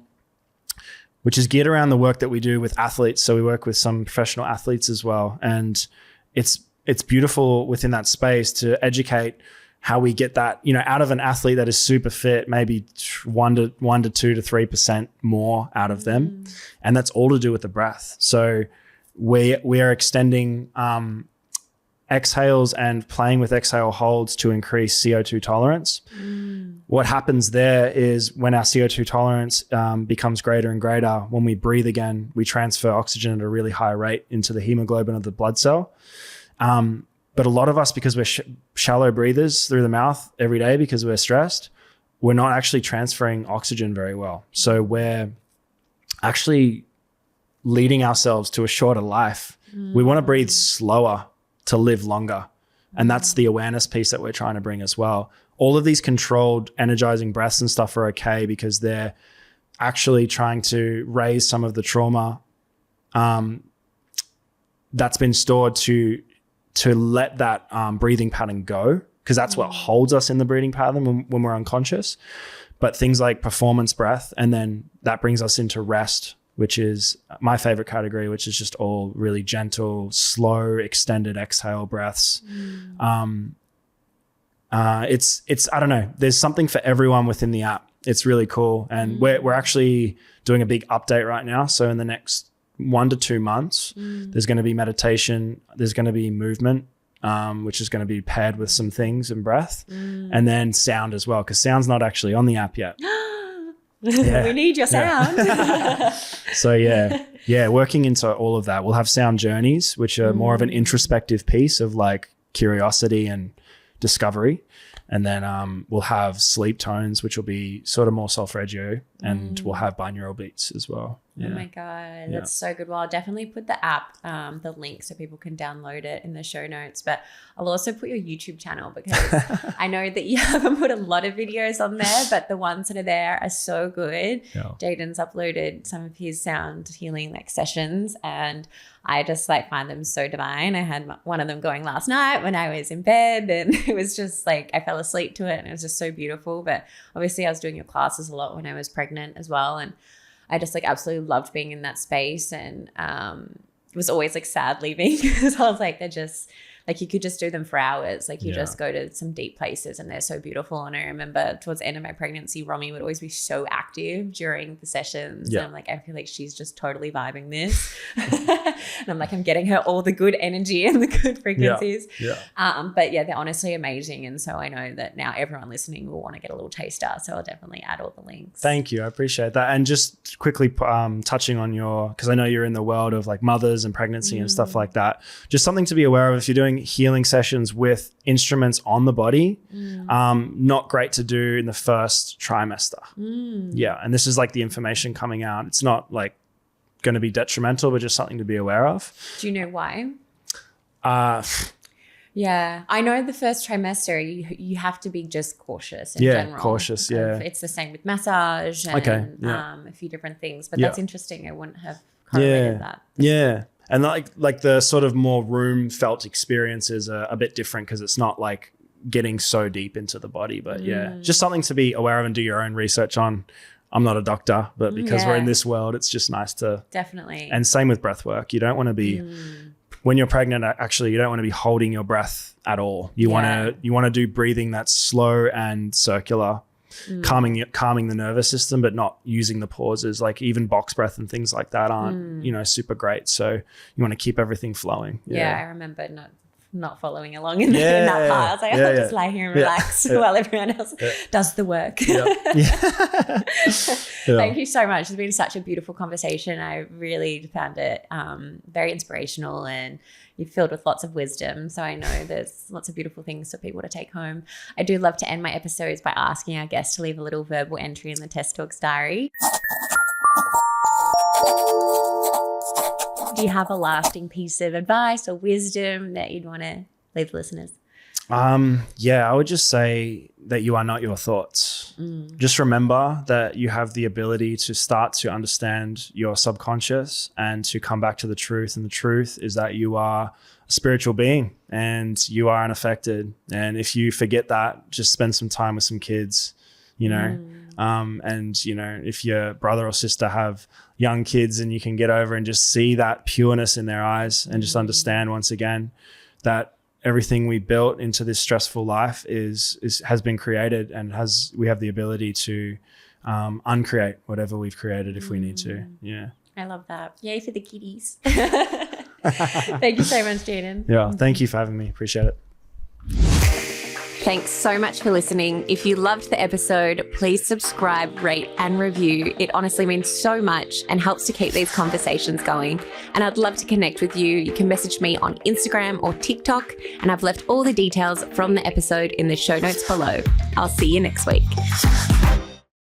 which is geared around the work that we do with athletes. So we work with some professional athletes as well. And it's beautiful within that space to educate how we get that, out of an athlete that is super fit, maybe 1 to 2 to 3% more out of them. And that's all to do with the breath. So we are extending exhales and playing with exhale holds to increase CO2 tolerance. What happens there is when our CO2 tolerance becomes greater and greater, when we breathe again, we transfer oxygen at a really high rate into the hemoglobin of the blood cell. But a lot of us, because we're shallow breathers through the mouth every day because we're stressed, we're not actually transferring oxygen very well. So we're actually leading ourselves to a shorter life. We want to breathe slower to live longer. And that's the awareness piece that we're trying to bring as well. All of these controlled energizing breaths and stuff are okay because they're actually trying to raise some of the trauma that's been stored to let that breathing pattern go, because that's what holds us in the breathing pattern when we're unconscious. But things like performance breath, and then that brings us into rest, which is my favorite category, which is just all really gentle, slow, extended exhale breaths. It's I don't know, there's something for everyone within the app. It's really cool. And we're actually doing a big update right now. So in the next 1 to 2 months, there's going to be meditation, there's going to be movement, which is going to be paired with some things and breath, and then sound as well, because sound's not actually on the app yet. We need your sound. So working into all of that. We'll have sound journeys, which are more of an introspective piece of like curiosity and discovery. And then we'll have sleep tones, which will be sort of more solfeggio, and we'll have binaural beats as well. Oh my God, that's so good. Well, I'll definitely put the app, the link so people can download it in the show notes, but I'll also put your YouTube channel because I know that you haven't put a lot of videos on there, but the ones that are there are so good. Jadyen's uploaded some of his sound healing sessions, and I just find them so divine. I had one of them going last night when I was in bed, and it was just I fell asleep to it, and it was just so beautiful. But obviously I was doing your classes a lot when I was pregnant as well, and I just absolutely loved being in that space, and it was always sad leaving because I was they're just you could just do them for hours. You just go to some deep places and they're so beautiful. And I remember towards the end of my pregnancy, Romy would always be so active during the sessions. And I'm I feel she's just totally vibing this. And I'm I'm getting her all the good energy and the good frequencies. But they're honestly amazing. And so I know that now everyone listening will want to get a little taster. So I'll definitely add all the links. Thank you. I appreciate that. And just quickly touching on because I know you're in the world of mothers and pregnancy and stuff like that. Just something to be aware of if you're doing healing sessions with instruments on the body, not great to do in the first trimester. And this is the information coming out. It's not going to be detrimental, but just something to be aware of. Do you know why? I know the first trimester you have to be just cautious in general. Cautious. It's the same with massage and a few different things, but that's interesting. I wouldn't have correlated that. And the sort of more room felt experiences are a bit different because it's not getting so deep into the body. But just something to be aware of and do your own research on. I'm not a doctor, but because we're in this world, it's just nice to. Definitely. And same with breath work. You don't want to be, when you're pregnant, actually, you don't want to be holding your breath at all. You want to do breathing that's slow and circular. Calming the nervous system, but not using the pauses. Even box breath and things like that aren't super great. So you want to keep everything flowing. I remember not following along in that part. I was I'll just lie here and relax while everyone else does the work. Thank you so much. It's been such a beautiful conversation. I really found it very inspirational, and you're filled with lots of wisdom. So I know there's lots of beautiful things for people to take home. I do love to end my episodes by asking our guests to leave a little verbal entry in the Test Talks diary. Do you have a lasting piece of advice or wisdom that you'd want to leave listeners? I would just say that you are not your thoughts. Just remember that you have the ability to start to understand your subconscious and to come back to the truth. And the truth is that you are a spiritual being and you are unaffected. And if you forget that, just spend some time with some kids, and, if your brother or sister have young kids and you can get over and just see that pureness in their eyes and just understand once again that everything we built into this stressful life has been created and we have the ability to uncreate whatever we've created if we need to. Yeah. I love that. Yay for the kitties. Thank you so much, Jadyen. Yeah. Thank you for having me. Appreciate it. Thanks so much for listening. If you loved the episode, please subscribe, rate, and review. It honestly means so much and helps to keep these conversations going. And I'd love to connect with you. You can message me on Instagram or TikTok, and I've left all the details from the episode in the show notes below. I'll see you next week.